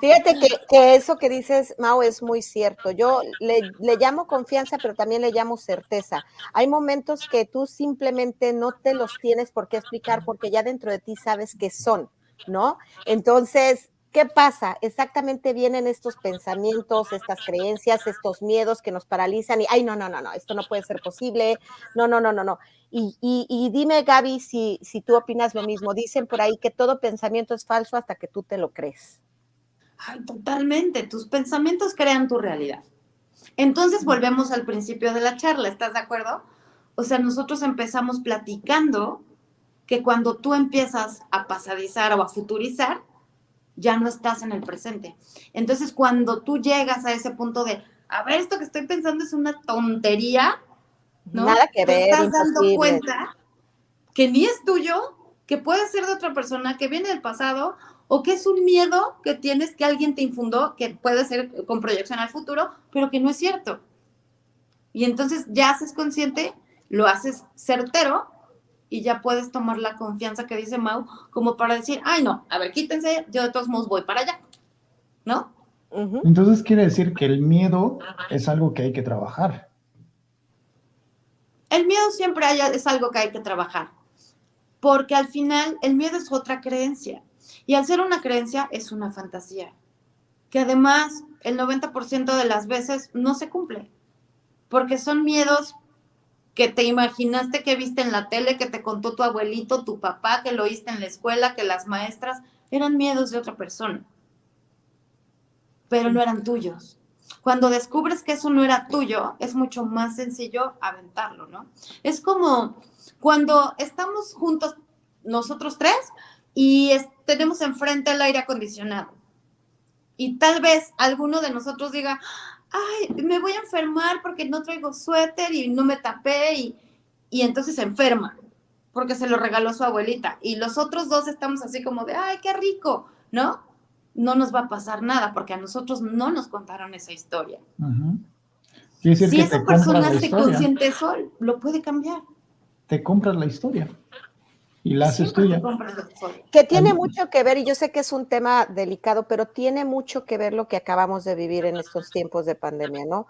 Fíjate que eso que dices, Mau, es muy cierto. Yo le llamo confianza, pero también le llamo certeza. Hay momentos que tú simplemente no te los tienes por qué explicar porque ya dentro de ti sabes qué son, ¿no? Entonces, ¿qué pasa? Exactamente vienen estos pensamientos, estas creencias, estos miedos que nos paralizan y, ay, no, no, no, no, esto no puede ser posible, no, no, no, no, no. Y dime, Gaby, si tú opinas lo mismo. Dicen por ahí que todo pensamiento es falso hasta que tú te lo crees. Ay, totalmente, tus pensamientos crean tu realidad. Entonces volvemos al principio de la charla, ¿estás de acuerdo? O sea, nosotros empezamos platicando que cuando tú empiezas a pasadizar o a futurizar, ya no estás en el presente. Entonces, cuando tú llegas a ese punto de, a ver, esto que estoy pensando es una tontería, ¿no? Nada que Te ver, estás dando imposible. cuenta que ni es tuyo, que puede ser de otra persona, que viene del pasado, o que es un miedo que tienes que alguien te infundó, que puede ser con proyección al futuro, pero que no es cierto. Y entonces ya haces consciente, lo haces certero y ya puedes tomar la confianza que dice Mau como para decir, ay no, a ver, quítense, yo de todos modos voy para allá, ¿no? Uh-huh. Entonces quiere decir que el miedo es algo que hay que trabajar. El miedo siempre es algo que hay que trabajar, porque al final el miedo es otra creencia y al ser una creencia es una fantasía, que además el 90% de las veces no se cumple, porque son miedos que te imaginaste que viste en la tele, que te contó tu abuelito, tu papá, que lo oíste en la escuela, que las maestras, eran miedos de otra persona, pero no eran tuyos. Cuando descubres que eso no era tuyo, es mucho más sencillo aventarlo, ¿no? Es como cuando estamos juntos nosotros tres y tenemos enfrente el aire acondicionado. Y tal vez alguno de nosotros diga, ay, me voy a enfermar porque no traigo suéter y no me tapé y entonces se enferma porque se lo regaló su abuelita. Y los otros dos estamos así como de, ay, qué rico, ¿no? No nos va a pasar nada porque a nosotros no nos contaron esa historia. Uh-huh. Quiere decir Si que esa te compras persona la se historia. consciente eso, lo puede cambiar. Te compras la historia y la haces Siempre tuya. te compras la historia. Que tiene mucho que ver, y yo sé que es un tema delicado, pero tiene mucho que ver lo que acabamos de vivir en estos tiempos de pandemia, ¿no?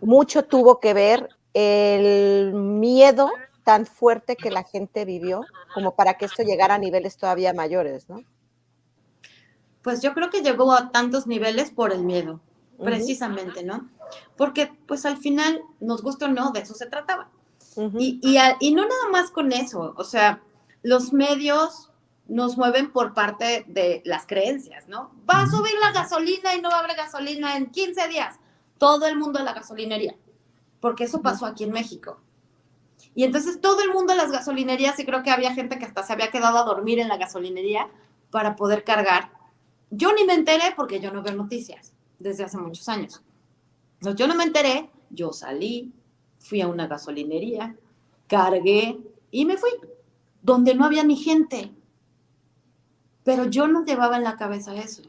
Mucho tuvo que ver el miedo tan fuerte que la gente vivió como para que esto llegara a niveles todavía mayores, ¿no? Pues yo creo que llegó a tantos niveles por el miedo, Uh-huh. precisamente, ¿no? Porque pues al final, nos gusta o no, de eso se trataba. Uh-huh. Y no nada más con eso, o sea, los medios nos mueven por parte de las creencias, ¿no? Va a subir la gasolina y no va a haber gasolina en 15 días. Todo el mundo a la gasolinería, porque eso pasó aquí en México. Y entonces todo el mundo a las gasolinerías, y creo que había gente que hasta se había quedado a dormir en la gasolinería para poder cargar. Yo ni me enteré porque yo no veo noticias desde hace muchos años. Entonces yo no me enteré, yo salí, fui a una gasolinería, cargué y me fui, donde no había ni gente. Pero yo no llevaba en la cabeza eso.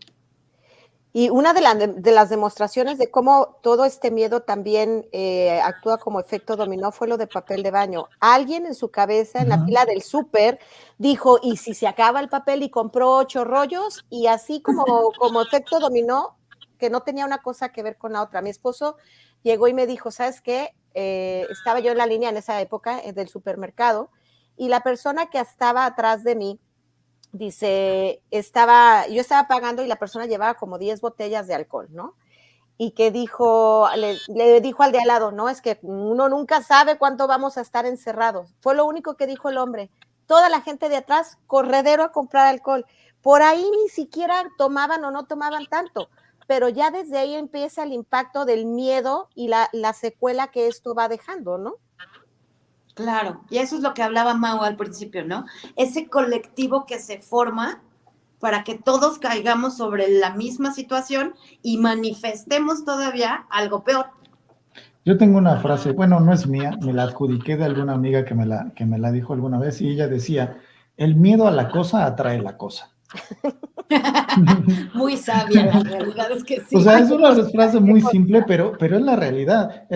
Y una de las demostraciones de cómo todo este miedo también actúa como efecto dominó fue lo de papel de baño. Alguien en su cabeza, en la fila del súper, dijo, ¿y si se acaba el papel? Y compró 8 rollos, y así como efecto dominó, que no tenía una cosa que ver con la otra. Mi esposo llegó y me dijo, ¿sabes qué? Estaba yo en la línea en esa época del supermercado, y la persona que estaba atrás de mí, dice, yo estaba pagando y la persona llevaba como 10 botellas de alcohol, ¿no? Y que le dijo al de al lado, no, es que uno nunca sabe cuánto vamos a estar encerrados. Fue lo único que dijo el hombre. Toda la gente de atrás, corredero a comprar alcohol. Por ahí ni siquiera tomaban o no tomaban tanto, pero ya desde ahí empieza el impacto del miedo y la secuela que esto va dejando, ¿no? Claro, y eso es lo que hablaba Mau al principio, ¿no? Ese colectivo que se forma para que todos caigamos sobre la misma situación y manifestemos todavía algo peor. Yo tengo una frase, bueno, no es mía, me la adjudiqué de alguna amiga que me la dijo alguna vez y ella decía, el miedo a la cosa atrae la cosa. Muy sabia, la realidad es que sí. O sea, es una frase muy simple, pero es la realidad.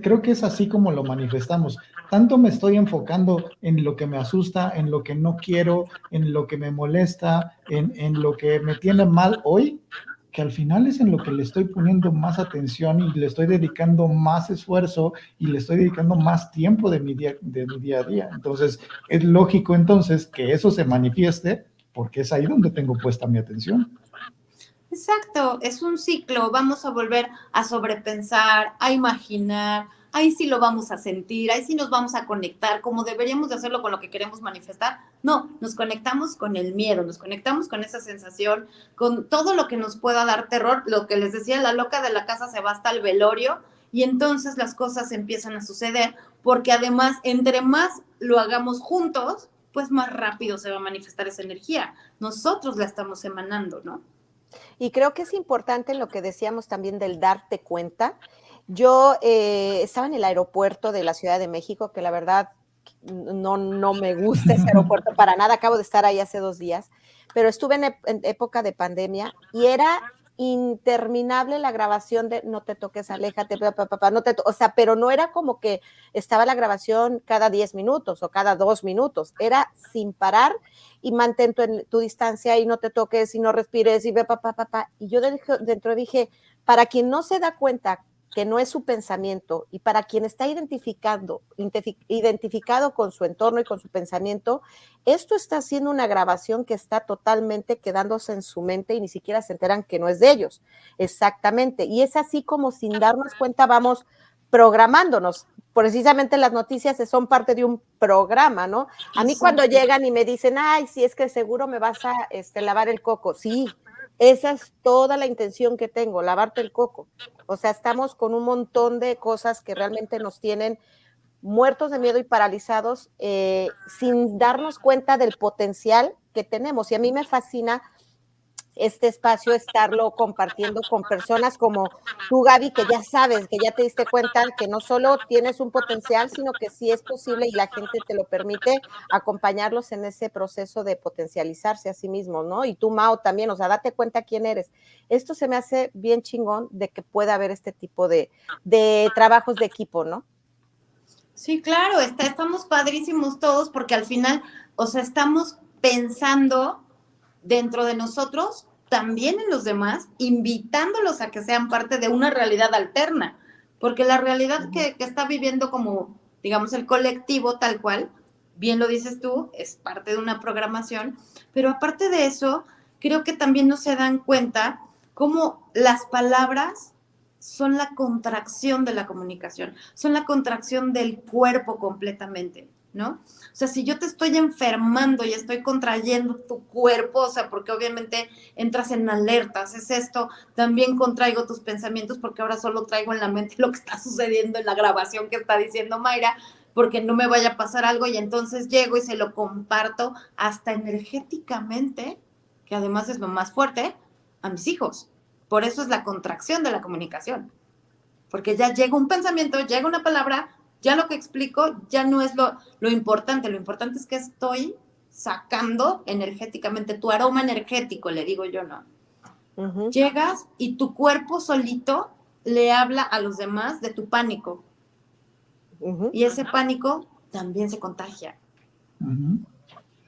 Creo que es así como lo manifestamos. Tanto me estoy enfocando en lo que me asusta, en lo que no quiero, en lo que me molesta, en lo que me tiene mal hoy, que al final es en lo que le estoy poniendo más atención y le estoy dedicando más esfuerzo y le estoy dedicando más tiempo de mi día a día. Entonces, es lógico entonces que eso se manifieste porque es ahí donde tengo puesta mi atención. Exacto, es un ciclo, vamos a volver a sobrepensar, a imaginar, ahí sí lo vamos a sentir, ahí sí nos vamos a conectar, como deberíamos de hacerlo con lo que queremos manifestar. No, nos conectamos con el miedo, nos conectamos con esa sensación, con todo lo que nos pueda dar terror, lo que les decía, la loca de la casa se va hasta el velorio y entonces las cosas empiezan a suceder, porque además, entre más lo hagamos juntos, pues más rápido se va a manifestar esa energía. Nosotros la estamos emanando, ¿no? Y creo que es importante lo que decíamos también del darte cuenta. Yo estaba en el aeropuerto de la Ciudad de México, que la verdad no me gusta ese aeropuerto para nada, acabo de estar ahí hace 2 días, pero estuve en época de pandemia y era interminable la grabación de no te toques, aléjate, no te o sea, pero no era como que estaba la grabación cada 10 minutos o cada 2 minutos, era sin parar y mantén tu distancia y no te toques y no respires y y yo dentro dije, para quien no se da cuenta que no es su pensamiento y para quien está identificado con su entorno y con su pensamiento, esto está haciendo una grabación que está totalmente quedándose en su mente y ni siquiera se enteran que no es de ellos. Exactamente. Y es así como sin darnos cuenta vamos programándonos. Precisamente las noticias son parte de un programa, ¿no? A mí cuando llegan y me dicen, ay, sí, es que seguro me vas a lavar el coco. Sí, esa es toda la intención que tengo, lavarte el coco. O sea, estamos con un montón de cosas que realmente nos tienen muertos de miedo y paralizados sin darnos cuenta del potencial que tenemos. Y a mí me fascina este espacio, estarlo compartiendo con personas como tú, Gaby, que ya sabes, que ya te diste cuenta que no solo tienes un potencial, sino que sí es posible y la gente te lo permite acompañarlos en ese proceso de potencializarse a sí mismos, ¿no? Y tú, Mao, también, o sea, date cuenta quién eres. Esto se me hace bien chingón de que pueda haber este tipo de trabajos de equipo, ¿no? Sí, claro, estamos padrísimos todos porque al final, o sea, estamos pensando dentro de nosotros, también en los demás, invitándolos a que sean parte de una realidad alterna, porque la realidad que está viviendo como, digamos, el colectivo tal cual, bien lo dices tú, es parte de una programación, pero aparte de eso, creo que también no se dan cuenta cómo las palabras son la contracción de la comunicación, son la contracción del cuerpo completamente, ¿no? O sea, si yo te estoy enfermando y estoy contrayendo tu cuerpo, o sea, porque obviamente entras en alertas, es esto, también contraigo tus pensamientos porque ahora solo traigo en la mente lo que está sucediendo en la grabación que está diciendo Mayra, porque no me vaya a pasar algo y entonces llego y se lo comparto hasta energéticamente, que además es lo más fuerte, a mis hijos. Por eso es la contracción de la comunicación, porque ya llega un pensamiento, llega una palabra, ya lo que explico ya no es lo importante es que estoy sacando energéticamente, tu aroma energético, le digo yo, ¿no? Uh-huh. Llegas y tu cuerpo solito le habla a los demás de tu pánico. Uh-huh. Y ese pánico también se contagia. Uh-huh.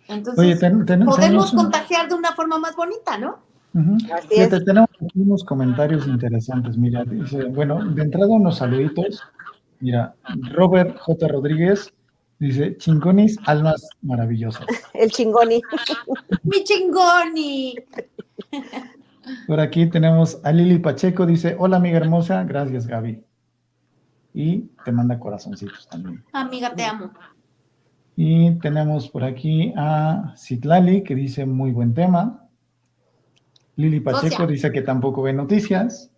Entonces, podemos contagiar de una forma más bonita, ¿no? Uh-huh. Fíjate, tenemos aquí unos comentarios interesantes. Mira, dice, bueno, de entrada unos saluditos. Mira, Robert J. Rodríguez dice, chingonis, almas maravillosas. El chingoni. Mi chingoni. Por aquí tenemos a Lili Pacheco, dice, hola amiga hermosa, gracias Gaby. Y te manda corazoncitos también. Amiga, te amo. Y tenemos por aquí a Citlali, que dice, muy buen tema. Lili Pacheco dice que tampoco ve noticias.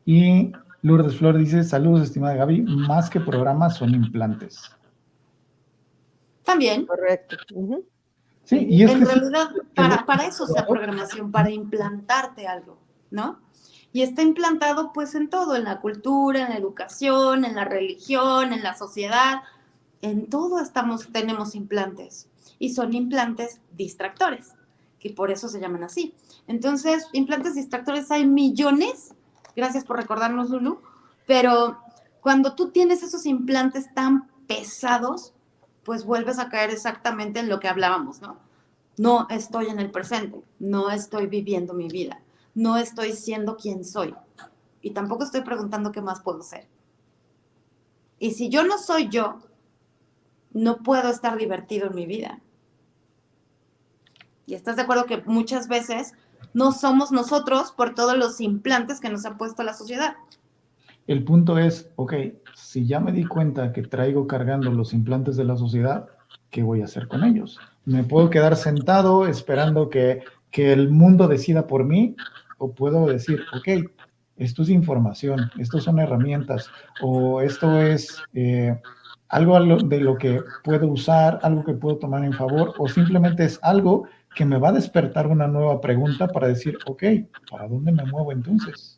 Y Lourdes Flor dice, saludos estimada Gaby, más que programas son implantes. También. Correcto. Uh-huh. Sí, y es en que realidad, sí, para eso es la programación, para implantarte algo, ¿no? Y está implantado pues en todo, en la cultura, en la educación, en la religión, en la sociedad, en todo tenemos implantes. Y son implantes distractores, que por eso se llaman así. Entonces, implantes distractores hay millones, gracias por recordarnos, Lulu, pero cuando tú tienes esos implantes tan pesados, pues vuelves a caer exactamente en lo que hablábamos, ¿no? No estoy en el presente, no estoy viviendo mi vida, no estoy siendo quien soy. Y tampoco estoy preguntando qué más puedo ser. Y si yo no soy yo, no puedo estar divertido en mi vida. Y estás de acuerdo que muchas veces no somos nosotros por todos los implantes que nos ha puesto la sociedad. El punto es, ok, si ya me di cuenta que traigo cargando los implantes de la sociedad, ¿qué voy a hacer con ellos? ¿Me puedo quedar sentado esperando que el mundo decida por mí? ¿O puedo decir, ok, esto es información, esto son herramientas, o esto es algo de lo que puedo usar, algo que puedo tomar en favor, o simplemente es algo que me va a despertar una nueva pregunta para decir, ok, ¿para dónde me muevo entonces?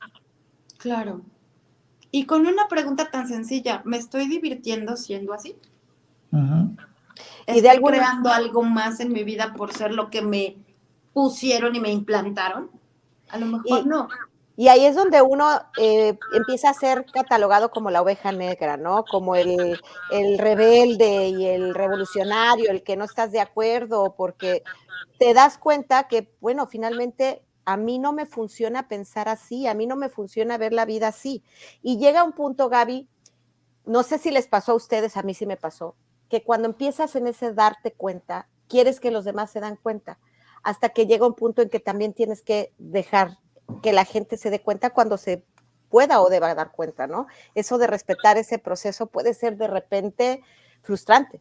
Claro. Y con una pregunta tan sencilla, ¿me estoy divirtiendo siendo así? Uh-huh. Y de ¿Estoy alguna creando algo más en mi vida por ser lo que me pusieron y me implantaron? A lo mejor no. Y ahí es donde uno empieza a ser catalogado como la oveja negra, ¿no? Como el rebelde y el revolucionario, el que no estás de acuerdo, porque te das cuenta que, bueno, finalmente a mí no me funciona pensar así, a mí no me funciona ver la vida así. Y llega un punto, Gaby, no sé si les pasó a ustedes, a mí sí me pasó, que cuando empiezas en ese darte cuenta, quieres que los demás se dan cuenta, hasta que llega un punto en que también tienes que dejar que la gente se dé cuenta cuando se pueda o deba dar cuenta, ¿no? Eso de respetar ese proceso puede ser de repente frustrante.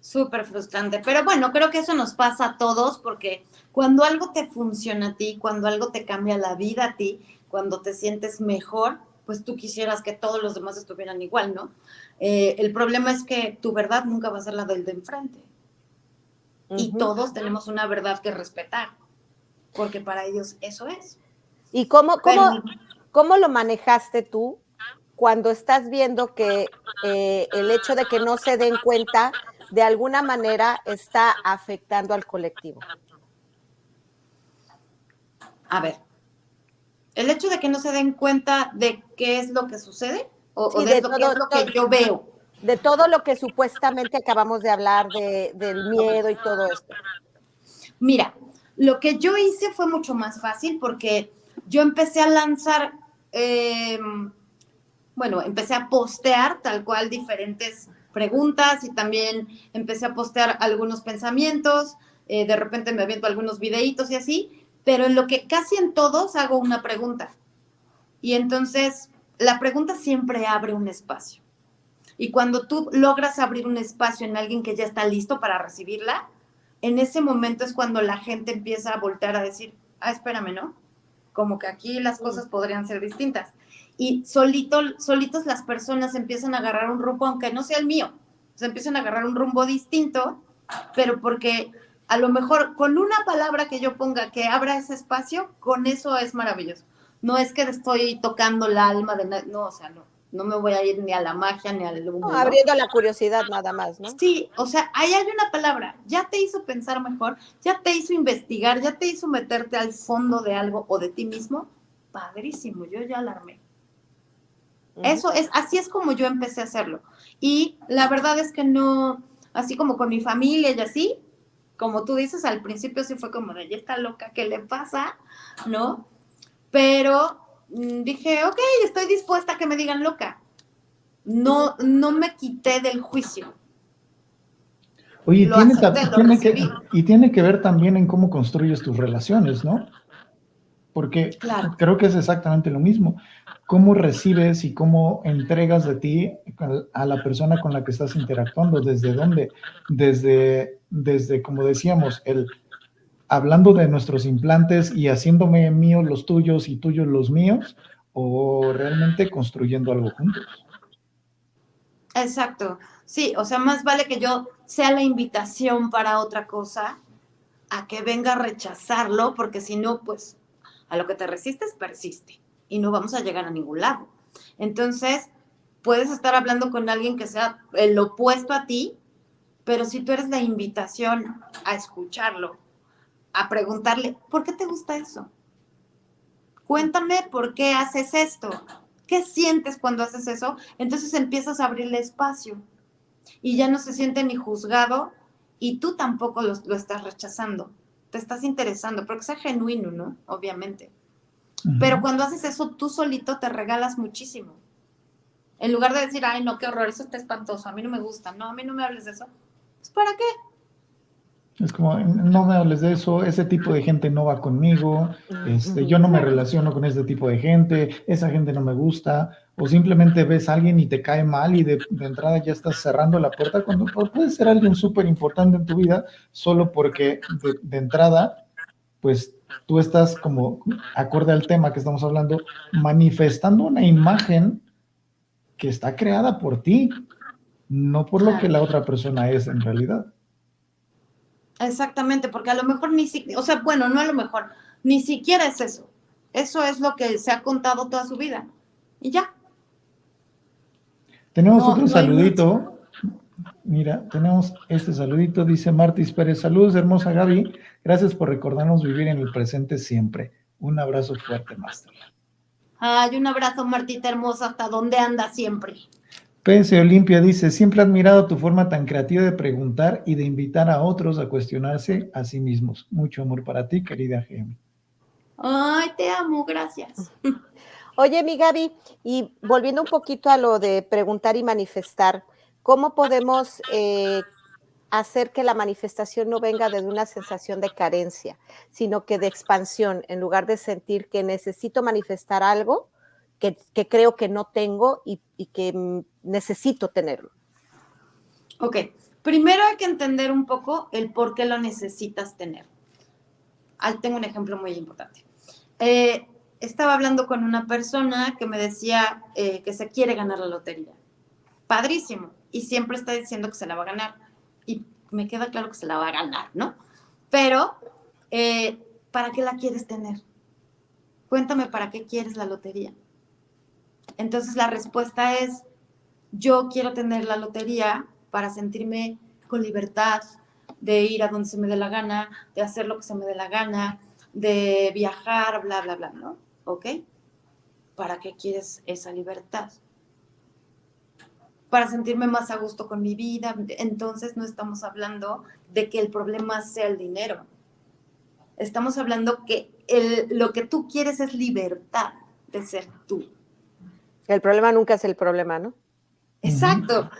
Súper frustrante. Pero bueno, creo que eso nos pasa a todos porque cuando algo te funciona a ti, cuando algo te cambia la vida a ti, cuando te sientes mejor, pues tú quisieras que todos los demás estuvieran igual, ¿no? El problema es que tu verdad nunca va a ser la del de enfrente. Y todos tenemos una verdad que respetar, porque para ellos eso es. ¿Y cómo lo manejaste tú cuando estás viendo que el hecho de que no se den cuenta de alguna manera está afectando al colectivo? A ver, el hecho de que no se den cuenta de qué es lo que sucede o de qué es lo que yo veo. De todo lo que supuestamente acabamos de hablar del miedo y todo esto. Mira, lo que yo hice fue mucho más fácil porque yo empecé a lanzar, empecé a postear tal cual diferentes preguntas y también empecé a postear algunos pensamientos, de repente me aviento algunos videitos y así, pero en lo que casi en todos hago una pregunta. Y entonces la pregunta siempre abre un espacio. Y cuando tú logras abrir un espacio en alguien que ya está listo para recibirla, en ese momento es cuando la gente empieza a voltear a decir, espérame, ¿no? Como que aquí las cosas podrían ser distintas. Y solitos las personas empiezan a agarrar un rumbo, aunque no sea el mío. Se empiezan a agarrar un rumbo distinto, pero porque a lo mejor con una palabra que yo ponga que abra ese espacio, con eso es maravilloso. No es que estoy tocando el alma de nadie, no, o sea, no me voy a ir ni a la magia ni al humo. No, abriendo la curiosidad nada más, ¿no? Sí, o sea, ahí hay una palabra, ya te hizo pensar mejor, ya te hizo investigar, ya te hizo meterte al fondo de algo o de ti mismo, padrísimo, yo ya la armé. Eso es, así es como yo empecé a hacerlo. Y la verdad es que no, así como con mi familia y así, como tú dices, al principio sí fue como de, ya está loca, ¿qué le pasa? ¿No? Pero dije, ok, estoy dispuesta a que me digan loca. No me quité del juicio. Oye, tiene que ver también en cómo construyes tus relaciones, ¿no? Porque creo que es exactamente lo mismo. Cómo recibes y cómo entregas de ti a la persona con la que estás interactuando, desde dónde, desde como decíamos, hablando de nuestros implantes y haciéndome míos los tuyos y tuyos los míos, o realmente construyendo algo juntos. Exacto, sí, o sea, más vale que yo sea la invitación para otra cosa a que venga a rechazarlo, porque si no, pues a lo que te resistes, persiste y no vamos a llegar a ningún lado. Entonces, puedes estar hablando con alguien que sea el opuesto a ti, pero si tú eres la invitación a escucharlo, a preguntarle, ¿por qué te gusta eso? Cuéntame por qué haces esto. ¿Qué sientes cuando haces eso? Entonces empiezas a abrirle espacio y ya no se siente ni juzgado y tú tampoco lo estás rechazando. te estás interesando, pero que sea genuino, ¿no? Obviamente. Ujú. Pero cuando haces eso, tú solito te regalas muchísimo. En lugar de decir, ay, no, qué horror, eso está espantoso, a mí no me gusta. No, a mí no me hables de eso. Pues, ¿para qué? Es como, no me hables de eso, ese tipo de gente no va conmigo, yo no me relaciono con este tipo de gente, esa gente no me gusta, o simplemente ves a alguien y te cae mal y de entrada ya estás cerrando la puerta cuando puede ser alguien súper importante en tu vida, solo porque de entrada, pues tú estás como, acorde al tema que estamos hablando, manifestando una imagen que está creada por ti, no por lo que Claro. la otra persona es en realidad. Exactamente, porque a lo mejor ni siquiera, o sea, bueno, no a lo mejor, ni siquiera es eso. Eso es lo que se ha contado toda su vida. Y ya, Tenemos no, otro no hay mucho. saludito. Mira, tenemos este saludito, dice Martis Pérez. Saludos, hermosa Gaby. Gracias por recordarnos vivir en el presente siempre. Un abrazo fuerte, Master. Ay, un abrazo, Martita hermosa, hasta donde anda siempre. Pense Olimpia dice, siempre he admirado tu forma tan creativa de preguntar y de invitar a otros a cuestionarse a sí mismos. Mucho amor para ti, querida Gemi. Ay, te amo, gracias. Oye, mi Gaby, y volviendo un poquito a lo de preguntar y manifestar, ¿cómo podemos hacer que la manifestación no venga desde una sensación de carencia, sino que de expansión, en lugar de sentir que necesito manifestar algo que creo que no tengo y que necesito tenerlo? Ok, primero hay que entender un poco el por qué lo necesitas tener. Tengo un ejemplo muy importante. Estaba hablando con una persona que me decía que se quiere ganar la lotería. Padrísimo. Y siempre está diciendo que se la va a ganar. Y me queda claro que se la va a ganar, ¿no? Pero, ¿para qué la quieres tener? Cuéntame para qué quieres la lotería. Entonces la respuesta es, yo quiero tener la lotería para sentirme con libertad de ir a donde se me dé la gana, de hacer lo que se me dé la gana, de viajar, bla, bla, bla, ¿no? ¿Ok? ¿Para qué quieres esa libertad? Para sentirme más a gusto con mi vida. Entonces no estamos hablando de que el problema sea el dinero. Estamos hablando que lo que tú quieres es libertad de ser tú. El problema nunca es el problema, ¿no? Exacto.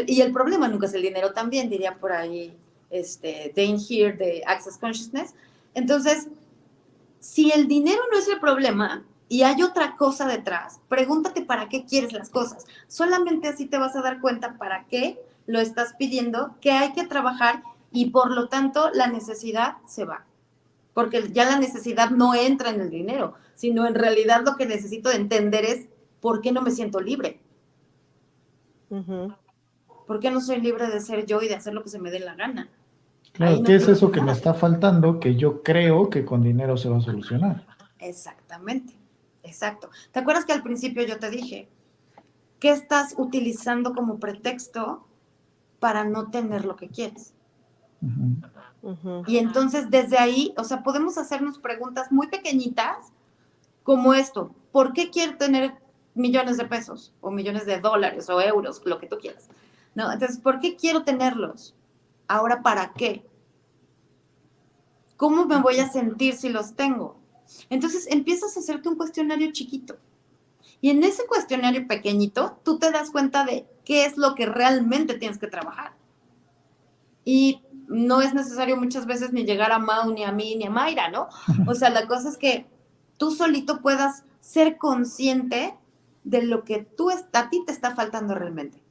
Y el problema nunca es el dinero también, diría por ahí Dane Here de Access Consciousness. Entonces, si el dinero no es el problema y hay otra cosa detrás, pregúntate para qué quieres las cosas. Solamente así te vas a dar cuenta para qué lo estás pidiendo, que hay que trabajar y por lo tanto la necesidad se va. Porque ya la necesidad no entra en el dinero, sino en realidad lo que necesito de entender es por qué no me siento libre. Uh-huh. ¿Por qué no soy libre de ser yo y de hacer lo que se me dé la gana? Claro, Ahí no ¿qué es quiero eso que me nada. está faltando que yo creo que con dinero se va a solucionar? Exactamente, exacto. ¿Te acuerdas que al principio yo te dije, qué estás utilizando como pretexto para no tener lo que quieres? Uh-huh. Uh-huh. Y entonces desde ahí, o sea, podemos hacernos preguntas muy pequeñitas como esto, ¿por qué quiero tener millones de pesos o millones de dólares o euros, lo que tú quieras? ¿No? Entonces, ¿por qué quiero tenerlos? Ahora, ¿para qué? ¿Cómo me voy a sentir si los tengo? Entonces empiezas a hacerte un cuestionario chiquito. Y en ese cuestionario pequeñito, tú te das cuenta de qué es lo que realmente tienes que trabajar. Y no es necesario muchas veces ni llegar a Mau, ni a mí, ni a Mayra, ¿no? O sea, la cosa es que tú solito puedas ser consciente de lo que a ti te está faltando realmente.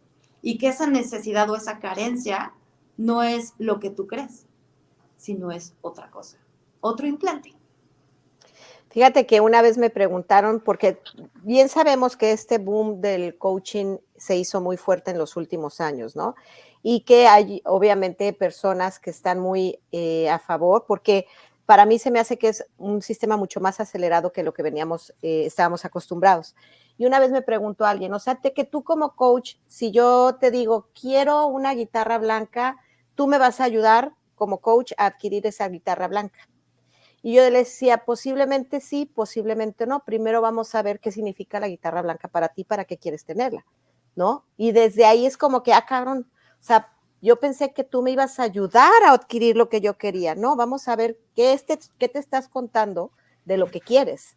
Y que esa necesidad o esa carencia no es lo que tú crees, sino es otra cosa, otro implante. Fíjate que una vez me preguntaron, porque bien sabemos que este boom del coaching se hizo muy fuerte en los últimos años, ¿no? Y que hay obviamente personas que están muy a favor, porque para mí se me hace que es un sistema mucho más acelerado que lo que estábamos acostumbrados. Y una vez me preguntó alguien, o sea, que tú como coach, si yo te digo, quiero una guitarra blanca, tú me vas a ayudar como coach a adquirir esa guitarra blanca. Y yo le decía, posiblemente sí, posiblemente no. Primero vamos a ver qué significa la guitarra blanca para ti, para qué quieres tenerla, ¿no? Y desde ahí es como que, cabrón, o sea, yo pensé que tú me ibas a ayudar a adquirir lo que yo quería. No, vamos a ver qué te estás contando de lo que quieres.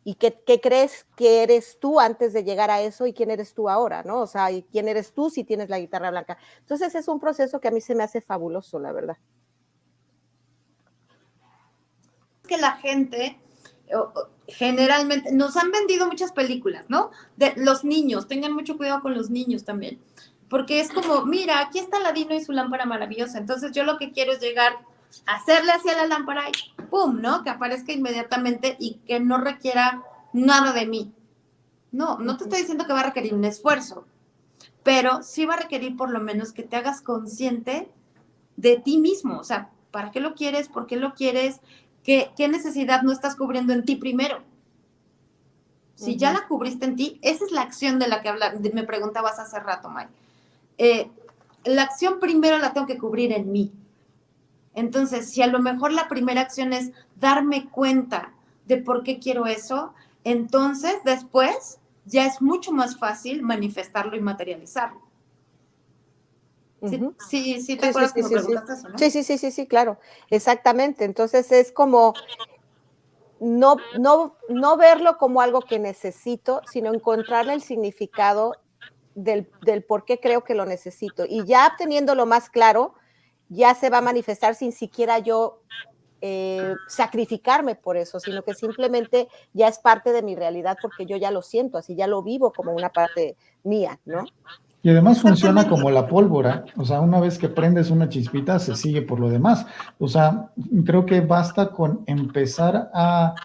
¿Y qué crees que eres tú antes de llegar a eso y quién eres tú ahora, ¿no? O sea, ¿y quién eres tú si tienes la guitarra blanca? Entonces es un proceso que a mí se me hace fabuloso, la verdad. Que la gente generalmente nos han vendido muchas películas, ¿no? De los niños, tengan mucho cuidado con los niños también, porque es como, mira, aquí está Aladino y su lámpara maravillosa, entonces yo lo que quiero es llegar a hacerle hacia la lámpara y ¡pum!, ¿no? Que aparezca inmediatamente y que no requiera nada de mí. No, no te estoy diciendo que va a requerir un esfuerzo, pero sí va a requerir por lo menos que te hagas consciente de ti mismo, o sea, ¿para qué lo quieres? ¿Por qué lo quieres? ¿Qué necesidad no estás cubriendo en ti primero? Si ya la cubriste en ti, esa es la acción de la que me preguntabas hace rato, May. La acción primero la tengo que cubrir en mí. Entonces, si a lo mejor la primera acción es darme cuenta de por qué quiero eso, entonces después ya es mucho más fácil manifestarlo y materializarlo. Sí, ¿te acuerdas que me preguntaste eso, no? Sí, claro, exactamente. Entonces es como no verlo como algo que necesito, sino encontrarle el significado del por qué creo que lo necesito. Y ya teniéndolo más claro, ya se va a manifestar sin siquiera yo sacrificarme por eso, sino que simplemente ya es parte de mi realidad porque yo ya lo siento, así ya lo vivo como una parte mía, ¿no? Y además funciona como la pólvora, o sea, una vez que prendes una chispita, se sigue por lo demás. O sea, creo que basta con empezar a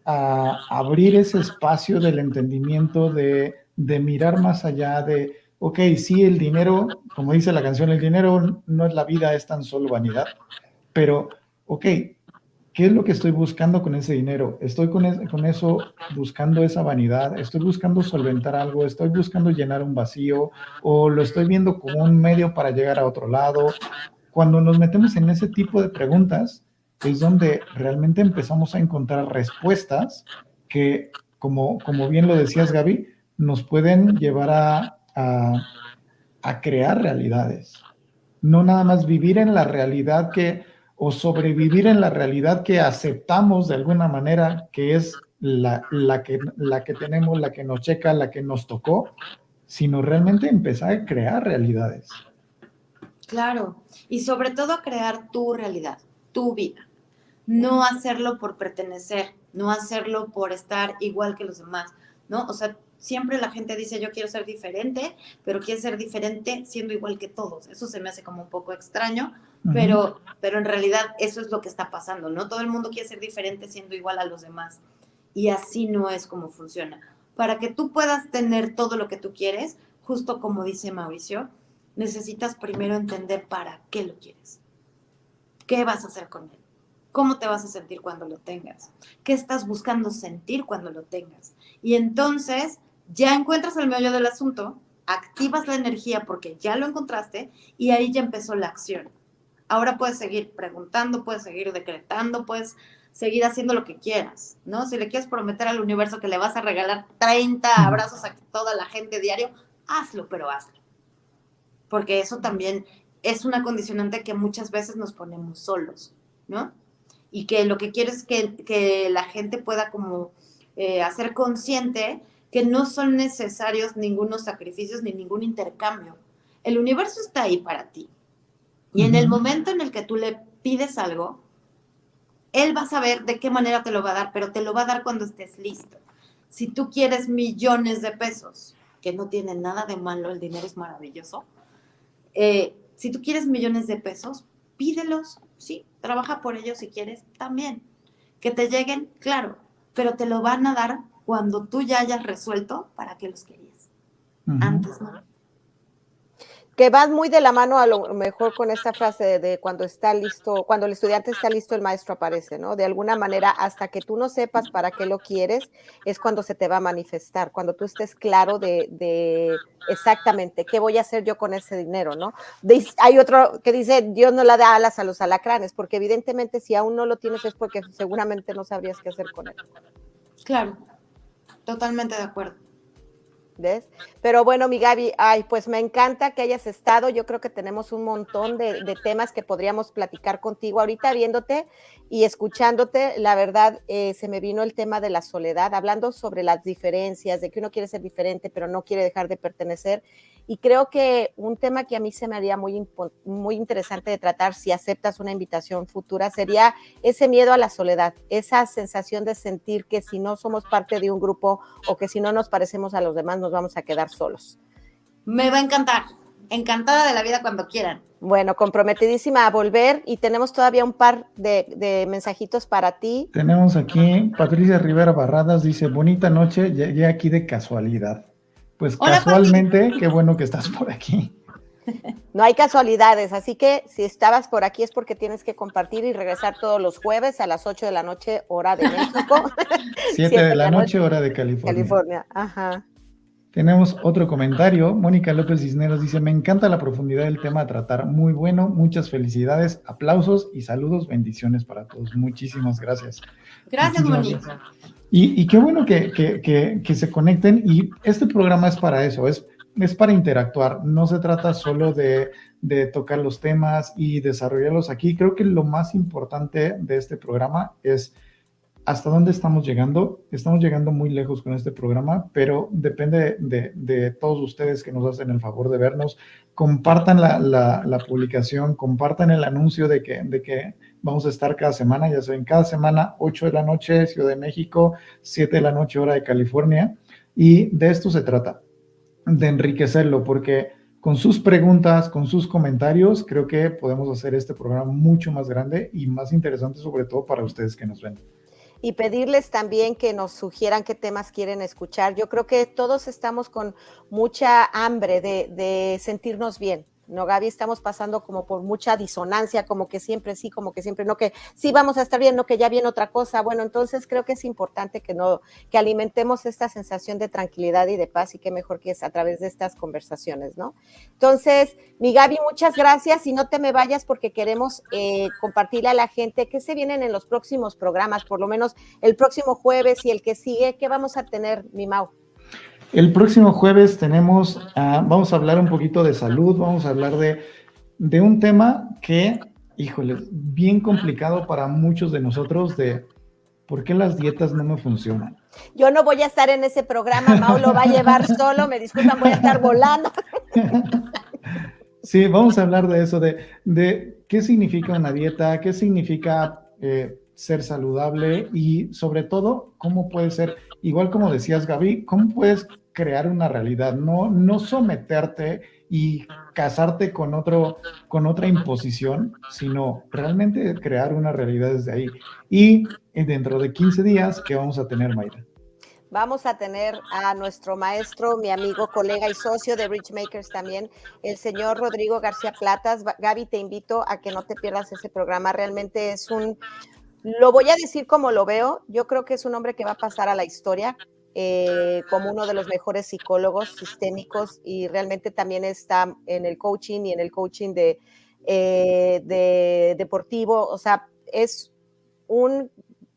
abrir ese espacio del entendimiento, de mirar más allá de, ok, sí, el dinero, como dice la canción, el dinero no es la vida, es tan solo vanidad, pero, ok, ¿qué es lo que estoy buscando con ese dinero? ¿Estoy con eso buscando esa vanidad? ¿Estoy buscando solventar algo? ¿Estoy buscando llenar un vacío? ¿O lo estoy viendo como un medio para llegar a otro lado? Cuando nos metemos en ese tipo de preguntas, es donde realmente empezamos a encontrar respuestas que, como bien lo decías, Gaby, nos pueden llevar a crear realidades. No nada más vivir en la realidad o sobrevivir en la realidad que aceptamos de alguna manera, que es la que tenemos, la que nos checa, la que nos tocó, sino realmente empezar a crear realidades. Claro, y sobre todo a crear tu realidad, tu vida. No hacerlo por pertenecer, no hacerlo por estar igual que los demás, ¿no? O sea, siempre la gente dice yo quiero ser diferente, pero quiere ser diferente siendo igual que todos. Eso se me hace como un poco extraño, pero en realidad eso es lo que está pasando, ¿no? Todo el mundo quiere ser diferente siendo igual a los demás. Y así no es como funciona. Para que tú puedas tener todo lo que tú quieres, justo como dice Mauricio, necesitas primero entender para qué lo quieres. ¿Qué vas a hacer con él? ¿Cómo te vas a sentir cuando lo tengas? ¿Qué estás buscando sentir cuando lo tengas? Y entonces ya encuentras el meollo del asunto, activas la energía porque ya lo encontraste y ahí ya empezó la acción. Ahora puedes seguir preguntando, puedes seguir decretando, puedes seguir haciendo lo que quieras, ¿no? Si le quieres prometer al universo que le vas a regalar 30 abrazos a toda la gente diario, hazlo, pero hazlo. Porque eso también es una condicionante que muchas veces nos ponemos solos, ¿no? Y que lo que quiero es que la gente pueda como hacer consciente que no son necesarios ningunos sacrificios ni ningún intercambio. El universo está ahí para ti. Y en el momento en el que tú le pides algo, él va a saber de qué manera te lo va a dar, pero te lo va a dar cuando estés listo. Si tú quieres millones de pesos, que no tiene nada de malo, el dinero es maravilloso, si tú quieres millones de pesos, pídelos, sí, trabaja por ellos si quieres, también. Que te lleguen, claro, pero te lo van a dar cuando tú ya hayas resuelto para qué los querías. Antes no. Que va muy de la mano a lo mejor con esta frase de cuando está listo, cuando el estudiante está listo, el maestro aparece, ¿no? De alguna manera, hasta que tú no sepas para qué lo quieres, es cuando se te va a manifestar, cuando tú estés claro de exactamente qué voy a hacer yo con ese dinero, ¿no? Hay otro que dice, Dios no le da alas a los alacranes, porque evidentemente si aún no lo tienes es porque seguramente no sabrías qué hacer con él. Claro, totalmente de acuerdo. ¿Ves? Pero bueno, mi Gaby, ay, pues me encanta que hayas estado. Yo creo que tenemos un montón de temas que podríamos platicar contigo. Ahorita viéndote y escuchándote, la verdad, se me vino el tema de la soledad, hablando sobre las diferencias, de que uno quiere ser diferente, pero no quiere dejar de pertenecer. Y creo que un tema que a mí se me haría muy interesante de tratar, si aceptas una invitación futura, sería ese miedo a la soledad, esa sensación de sentir que si no somos parte de un grupo o que si no nos parecemos a los demás, nos vamos a quedar solos. Me va a encantar. Encantada de la vida cuando quieran. Bueno, comprometidísima a volver y tenemos todavía un par de mensajitos para ti. Tenemos aquí Patricia Rivera Barradas, dice, bonita noche, llegué aquí de casualidad. Pues Hola, casualmente, Pati. qué bueno que estás por aquí. No hay casualidades, así que si estabas por aquí es porque tienes que compartir y regresar todos los jueves a las 8 de la noche, hora de México. 7 de la noche, hora de California. California, ajá. Tenemos otro comentario. Mónica López Cisneros dice, me encanta la profundidad del tema a tratar. Muy bueno, muchas felicidades, aplausos y saludos, bendiciones para todos. Muchísimas gracias. Gracias, Mónica. Y qué bueno que se conecten. Y este programa es para eso, es para interactuar. No se trata solo de tocar los temas y desarrollarlos aquí. Creo que lo más importante de este programa es hasta dónde estamos llegando. Estamos llegando muy lejos con este programa, pero depende de todos ustedes que nos hacen el favor de vernos. Compartan la publicación, compartan el anuncio de que vamos a estar cada semana, ya saben, cada semana 8 de la noche, Ciudad de México, 7 de la noche, hora de California, y de esto se trata, de enriquecerlo, porque con sus preguntas, con sus comentarios, creo que podemos hacer este programa mucho más grande y más interesante, sobre todo para ustedes que nos ven. Y pedirles también que nos sugieran qué temas quieren escuchar. Yo creo que todos estamos con mucha hambre de sentirnos bien, ¿no, Gaby? Estamos pasando como por mucha disonancia, como que siempre sí, como que siempre no, que sí vamos a estar bien, no, que ya viene otra cosa. Bueno, entonces creo que es importante que alimentemos esta sensación de tranquilidad y de paz, y qué mejor que es a través de estas conversaciones, ¿no? Entonces, mi Gaby, muchas gracias, y no te me vayas porque queremos compartirle a la gente qué se vienen en los próximos programas, por lo menos el próximo jueves y el que sigue. ¿Qué vamos a tener, mi Mau? El próximo jueves vamos a hablar un poquito de salud, vamos a hablar de un tema que, híjole, bien complicado para muchos de nosotros, de por qué las dietas no me funcionan. Yo no voy a estar en ese programa, Mau lo va a llevar solo, me disculpan, voy a estar volando. Sí, vamos a hablar de eso, de qué significa una dieta, qué significa ser saludable y sobre todo, cómo puede ser, igual como decías, Gaby, cómo puedes crear una realidad, no someterte y casarte con otra imposición, sino realmente crear una realidad desde ahí. Y dentro de 15 días, ¿qué vamos a tener, Mayra? Vamos a tener a nuestro maestro, mi amigo, colega y socio de Rich Makers también, el señor Rodrigo García Platas. Gaby, te invito a que no te pierdas ese programa. Realmente lo voy a decir como lo veo, yo creo que es un hombre que va a pasar a la historia como uno de los mejores psicólogos sistémicos, y realmente también está en el coaching y en el coaching de deportivo. O sea, es un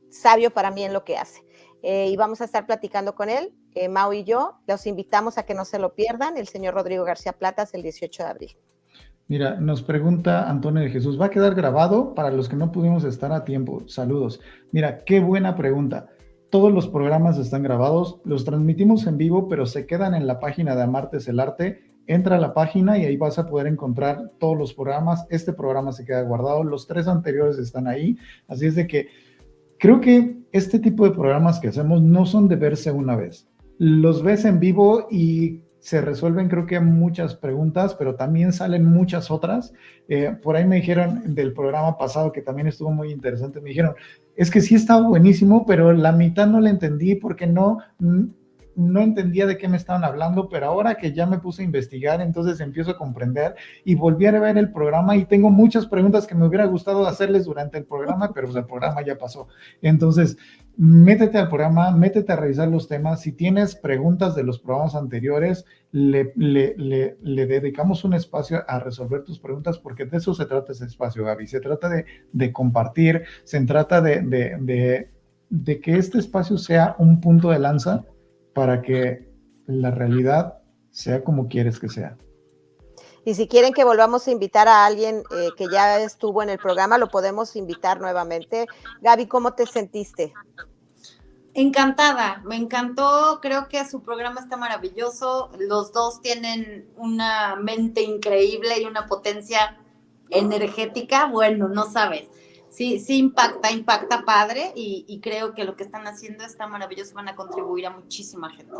sabio para mí en lo que hace. Y vamos a estar platicando con él, Mau y yo. Los invitamos a que no se lo pierdan, el señor Rodrigo García Platas, el 18 de abril. Mira, nos pregunta Antonio de Jesús, ¿va a quedar grabado para los que no pudimos estar a tiempo? Saludos. Mira, qué buena pregunta. Todos los programas están grabados, los transmitimos en vivo, pero se quedan en la página de Amartes el Arte. Entra a la página y ahí vas a poder encontrar todos los programas. Este programa se queda guardado, los 3 anteriores están ahí. Así es de que creo que este tipo de programas que hacemos no son de verse una vez. Los ves en vivo y se resuelven, creo que muchas preguntas, pero también salen muchas otras. Por ahí me dijeron del programa pasado, que también estuvo muy interesante, me dijeron, es que sí estaba buenísimo, pero la mitad no la entendí porque no entendía de qué me estaban hablando, pero ahora que ya me puse a investigar, entonces empiezo a comprender y volví a ver el programa y tengo muchas preguntas que me hubiera gustado hacerles durante el programa, pero pues el programa ya pasó. Entonces, métete al programa, métete a revisar los temas. Si tienes preguntas de los programas anteriores, le dedicamos un espacio a resolver tus preguntas, porque de eso se trata ese espacio, Gaby. Se trata de compartir, se trata de que este espacio sea un punto de lanza para que la realidad sea como quieres que sea. Y si quieren que volvamos a invitar a alguien que ya estuvo en el programa, lo podemos invitar nuevamente. Gaby, ¿cómo te sentiste? Encantada, me encantó, creo que su programa está maravilloso, los dos tienen una mente increíble y una potencia energética, bueno, no sabes, sí, sí impacta padre y creo que lo que están haciendo está maravilloso, van a contribuir a muchísima gente.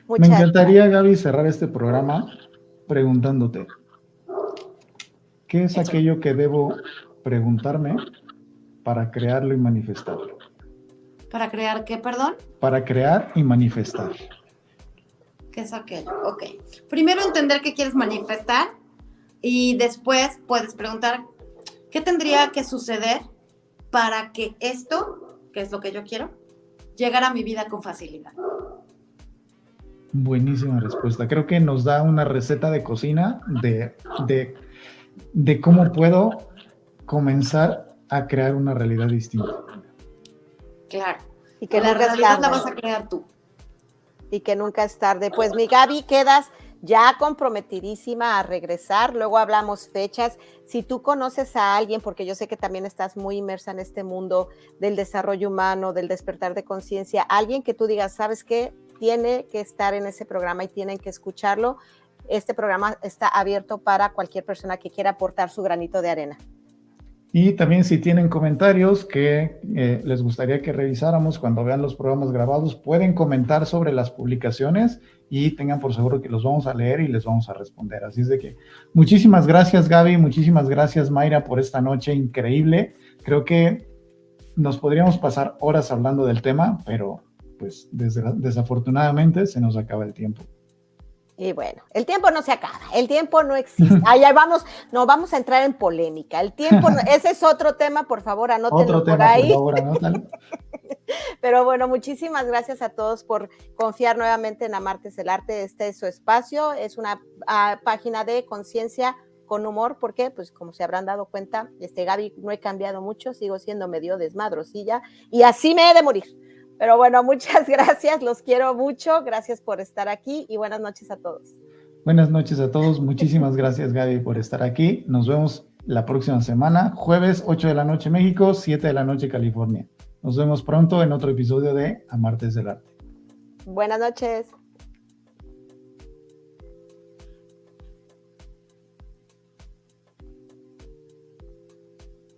Me encantaría, Gaby, cerrar este programa preguntándote, ¿qué es aquello que debo preguntarme para crearlo y manifestarlo? ¿Para crear qué, perdón? Para crear y manifestar. ¿Qué es aquello? Ok. Primero entender qué quieres manifestar y después puedes preguntar qué tendría que suceder para que esto, que es lo que yo quiero, llegara a mi vida con facilidad. Buenísima respuesta. Creo que nos da una receta de cocina de cómo puedo comenzar a crear una realidad distinta. Claro. Y que la nunca realidad es la tarde. vas a crear tú. Y que nunca es tarde. Pues mi Gaby, quedas ya comprometidísima a regresar. Luego hablamos fechas. Si tú conoces a alguien, porque yo sé que también estás muy inmersa en este mundo del desarrollo humano, del despertar de conciencia, alguien que tú digas, ¿sabes qué? Tiene que estar en ese programa y tienen que escucharlo. Este programa está abierto para cualquier persona que quiera aportar su granito de arena. Y también si tienen comentarios que les gustaría que revisáramos cuando vean los programas grabados, pueden comentar sobre las publicaciones y tengan por seguro que los vamos a leer y les vamos a responder. Así es de que muchísimas gracias, Gaby, muchísimas gracias, Mayra, por esta noche increíble. Creo que nos podríamos pasar horas hablando del tema, pero pues desafortunadamente se nos acaba el tiempo. Y bueno, el tiempo no se acaba, el tiempo no existe. Allá vamos, no vamos a entrar en polémica. El tiempo, ese es otro tema, por favor, anótenlo por ahí. Por favor, anótalo. Pero bueno, muchísimas gracias a todos por confiar nuevamente en Amartes del Arte. Este es su espacio, es una página de conciencia con humor, porque pues como se habrán dado cuenta, Gaby, no he cambiado mucho, sigo siendo medio desmadrosilla y así me he de morir. Pero bueno, muchas gracias, los quiero mucho, gracias por estar aquí y buenas noches a todos. Buenas noches a todos, muchísimas gracias, Gaby, por estar aquí. Nos vemos la próxima semana, jueves 8 de la noche México, 7 de la noche California. Nos vemos pronto en otro episodio de Amartes del Arte. Buenas noches.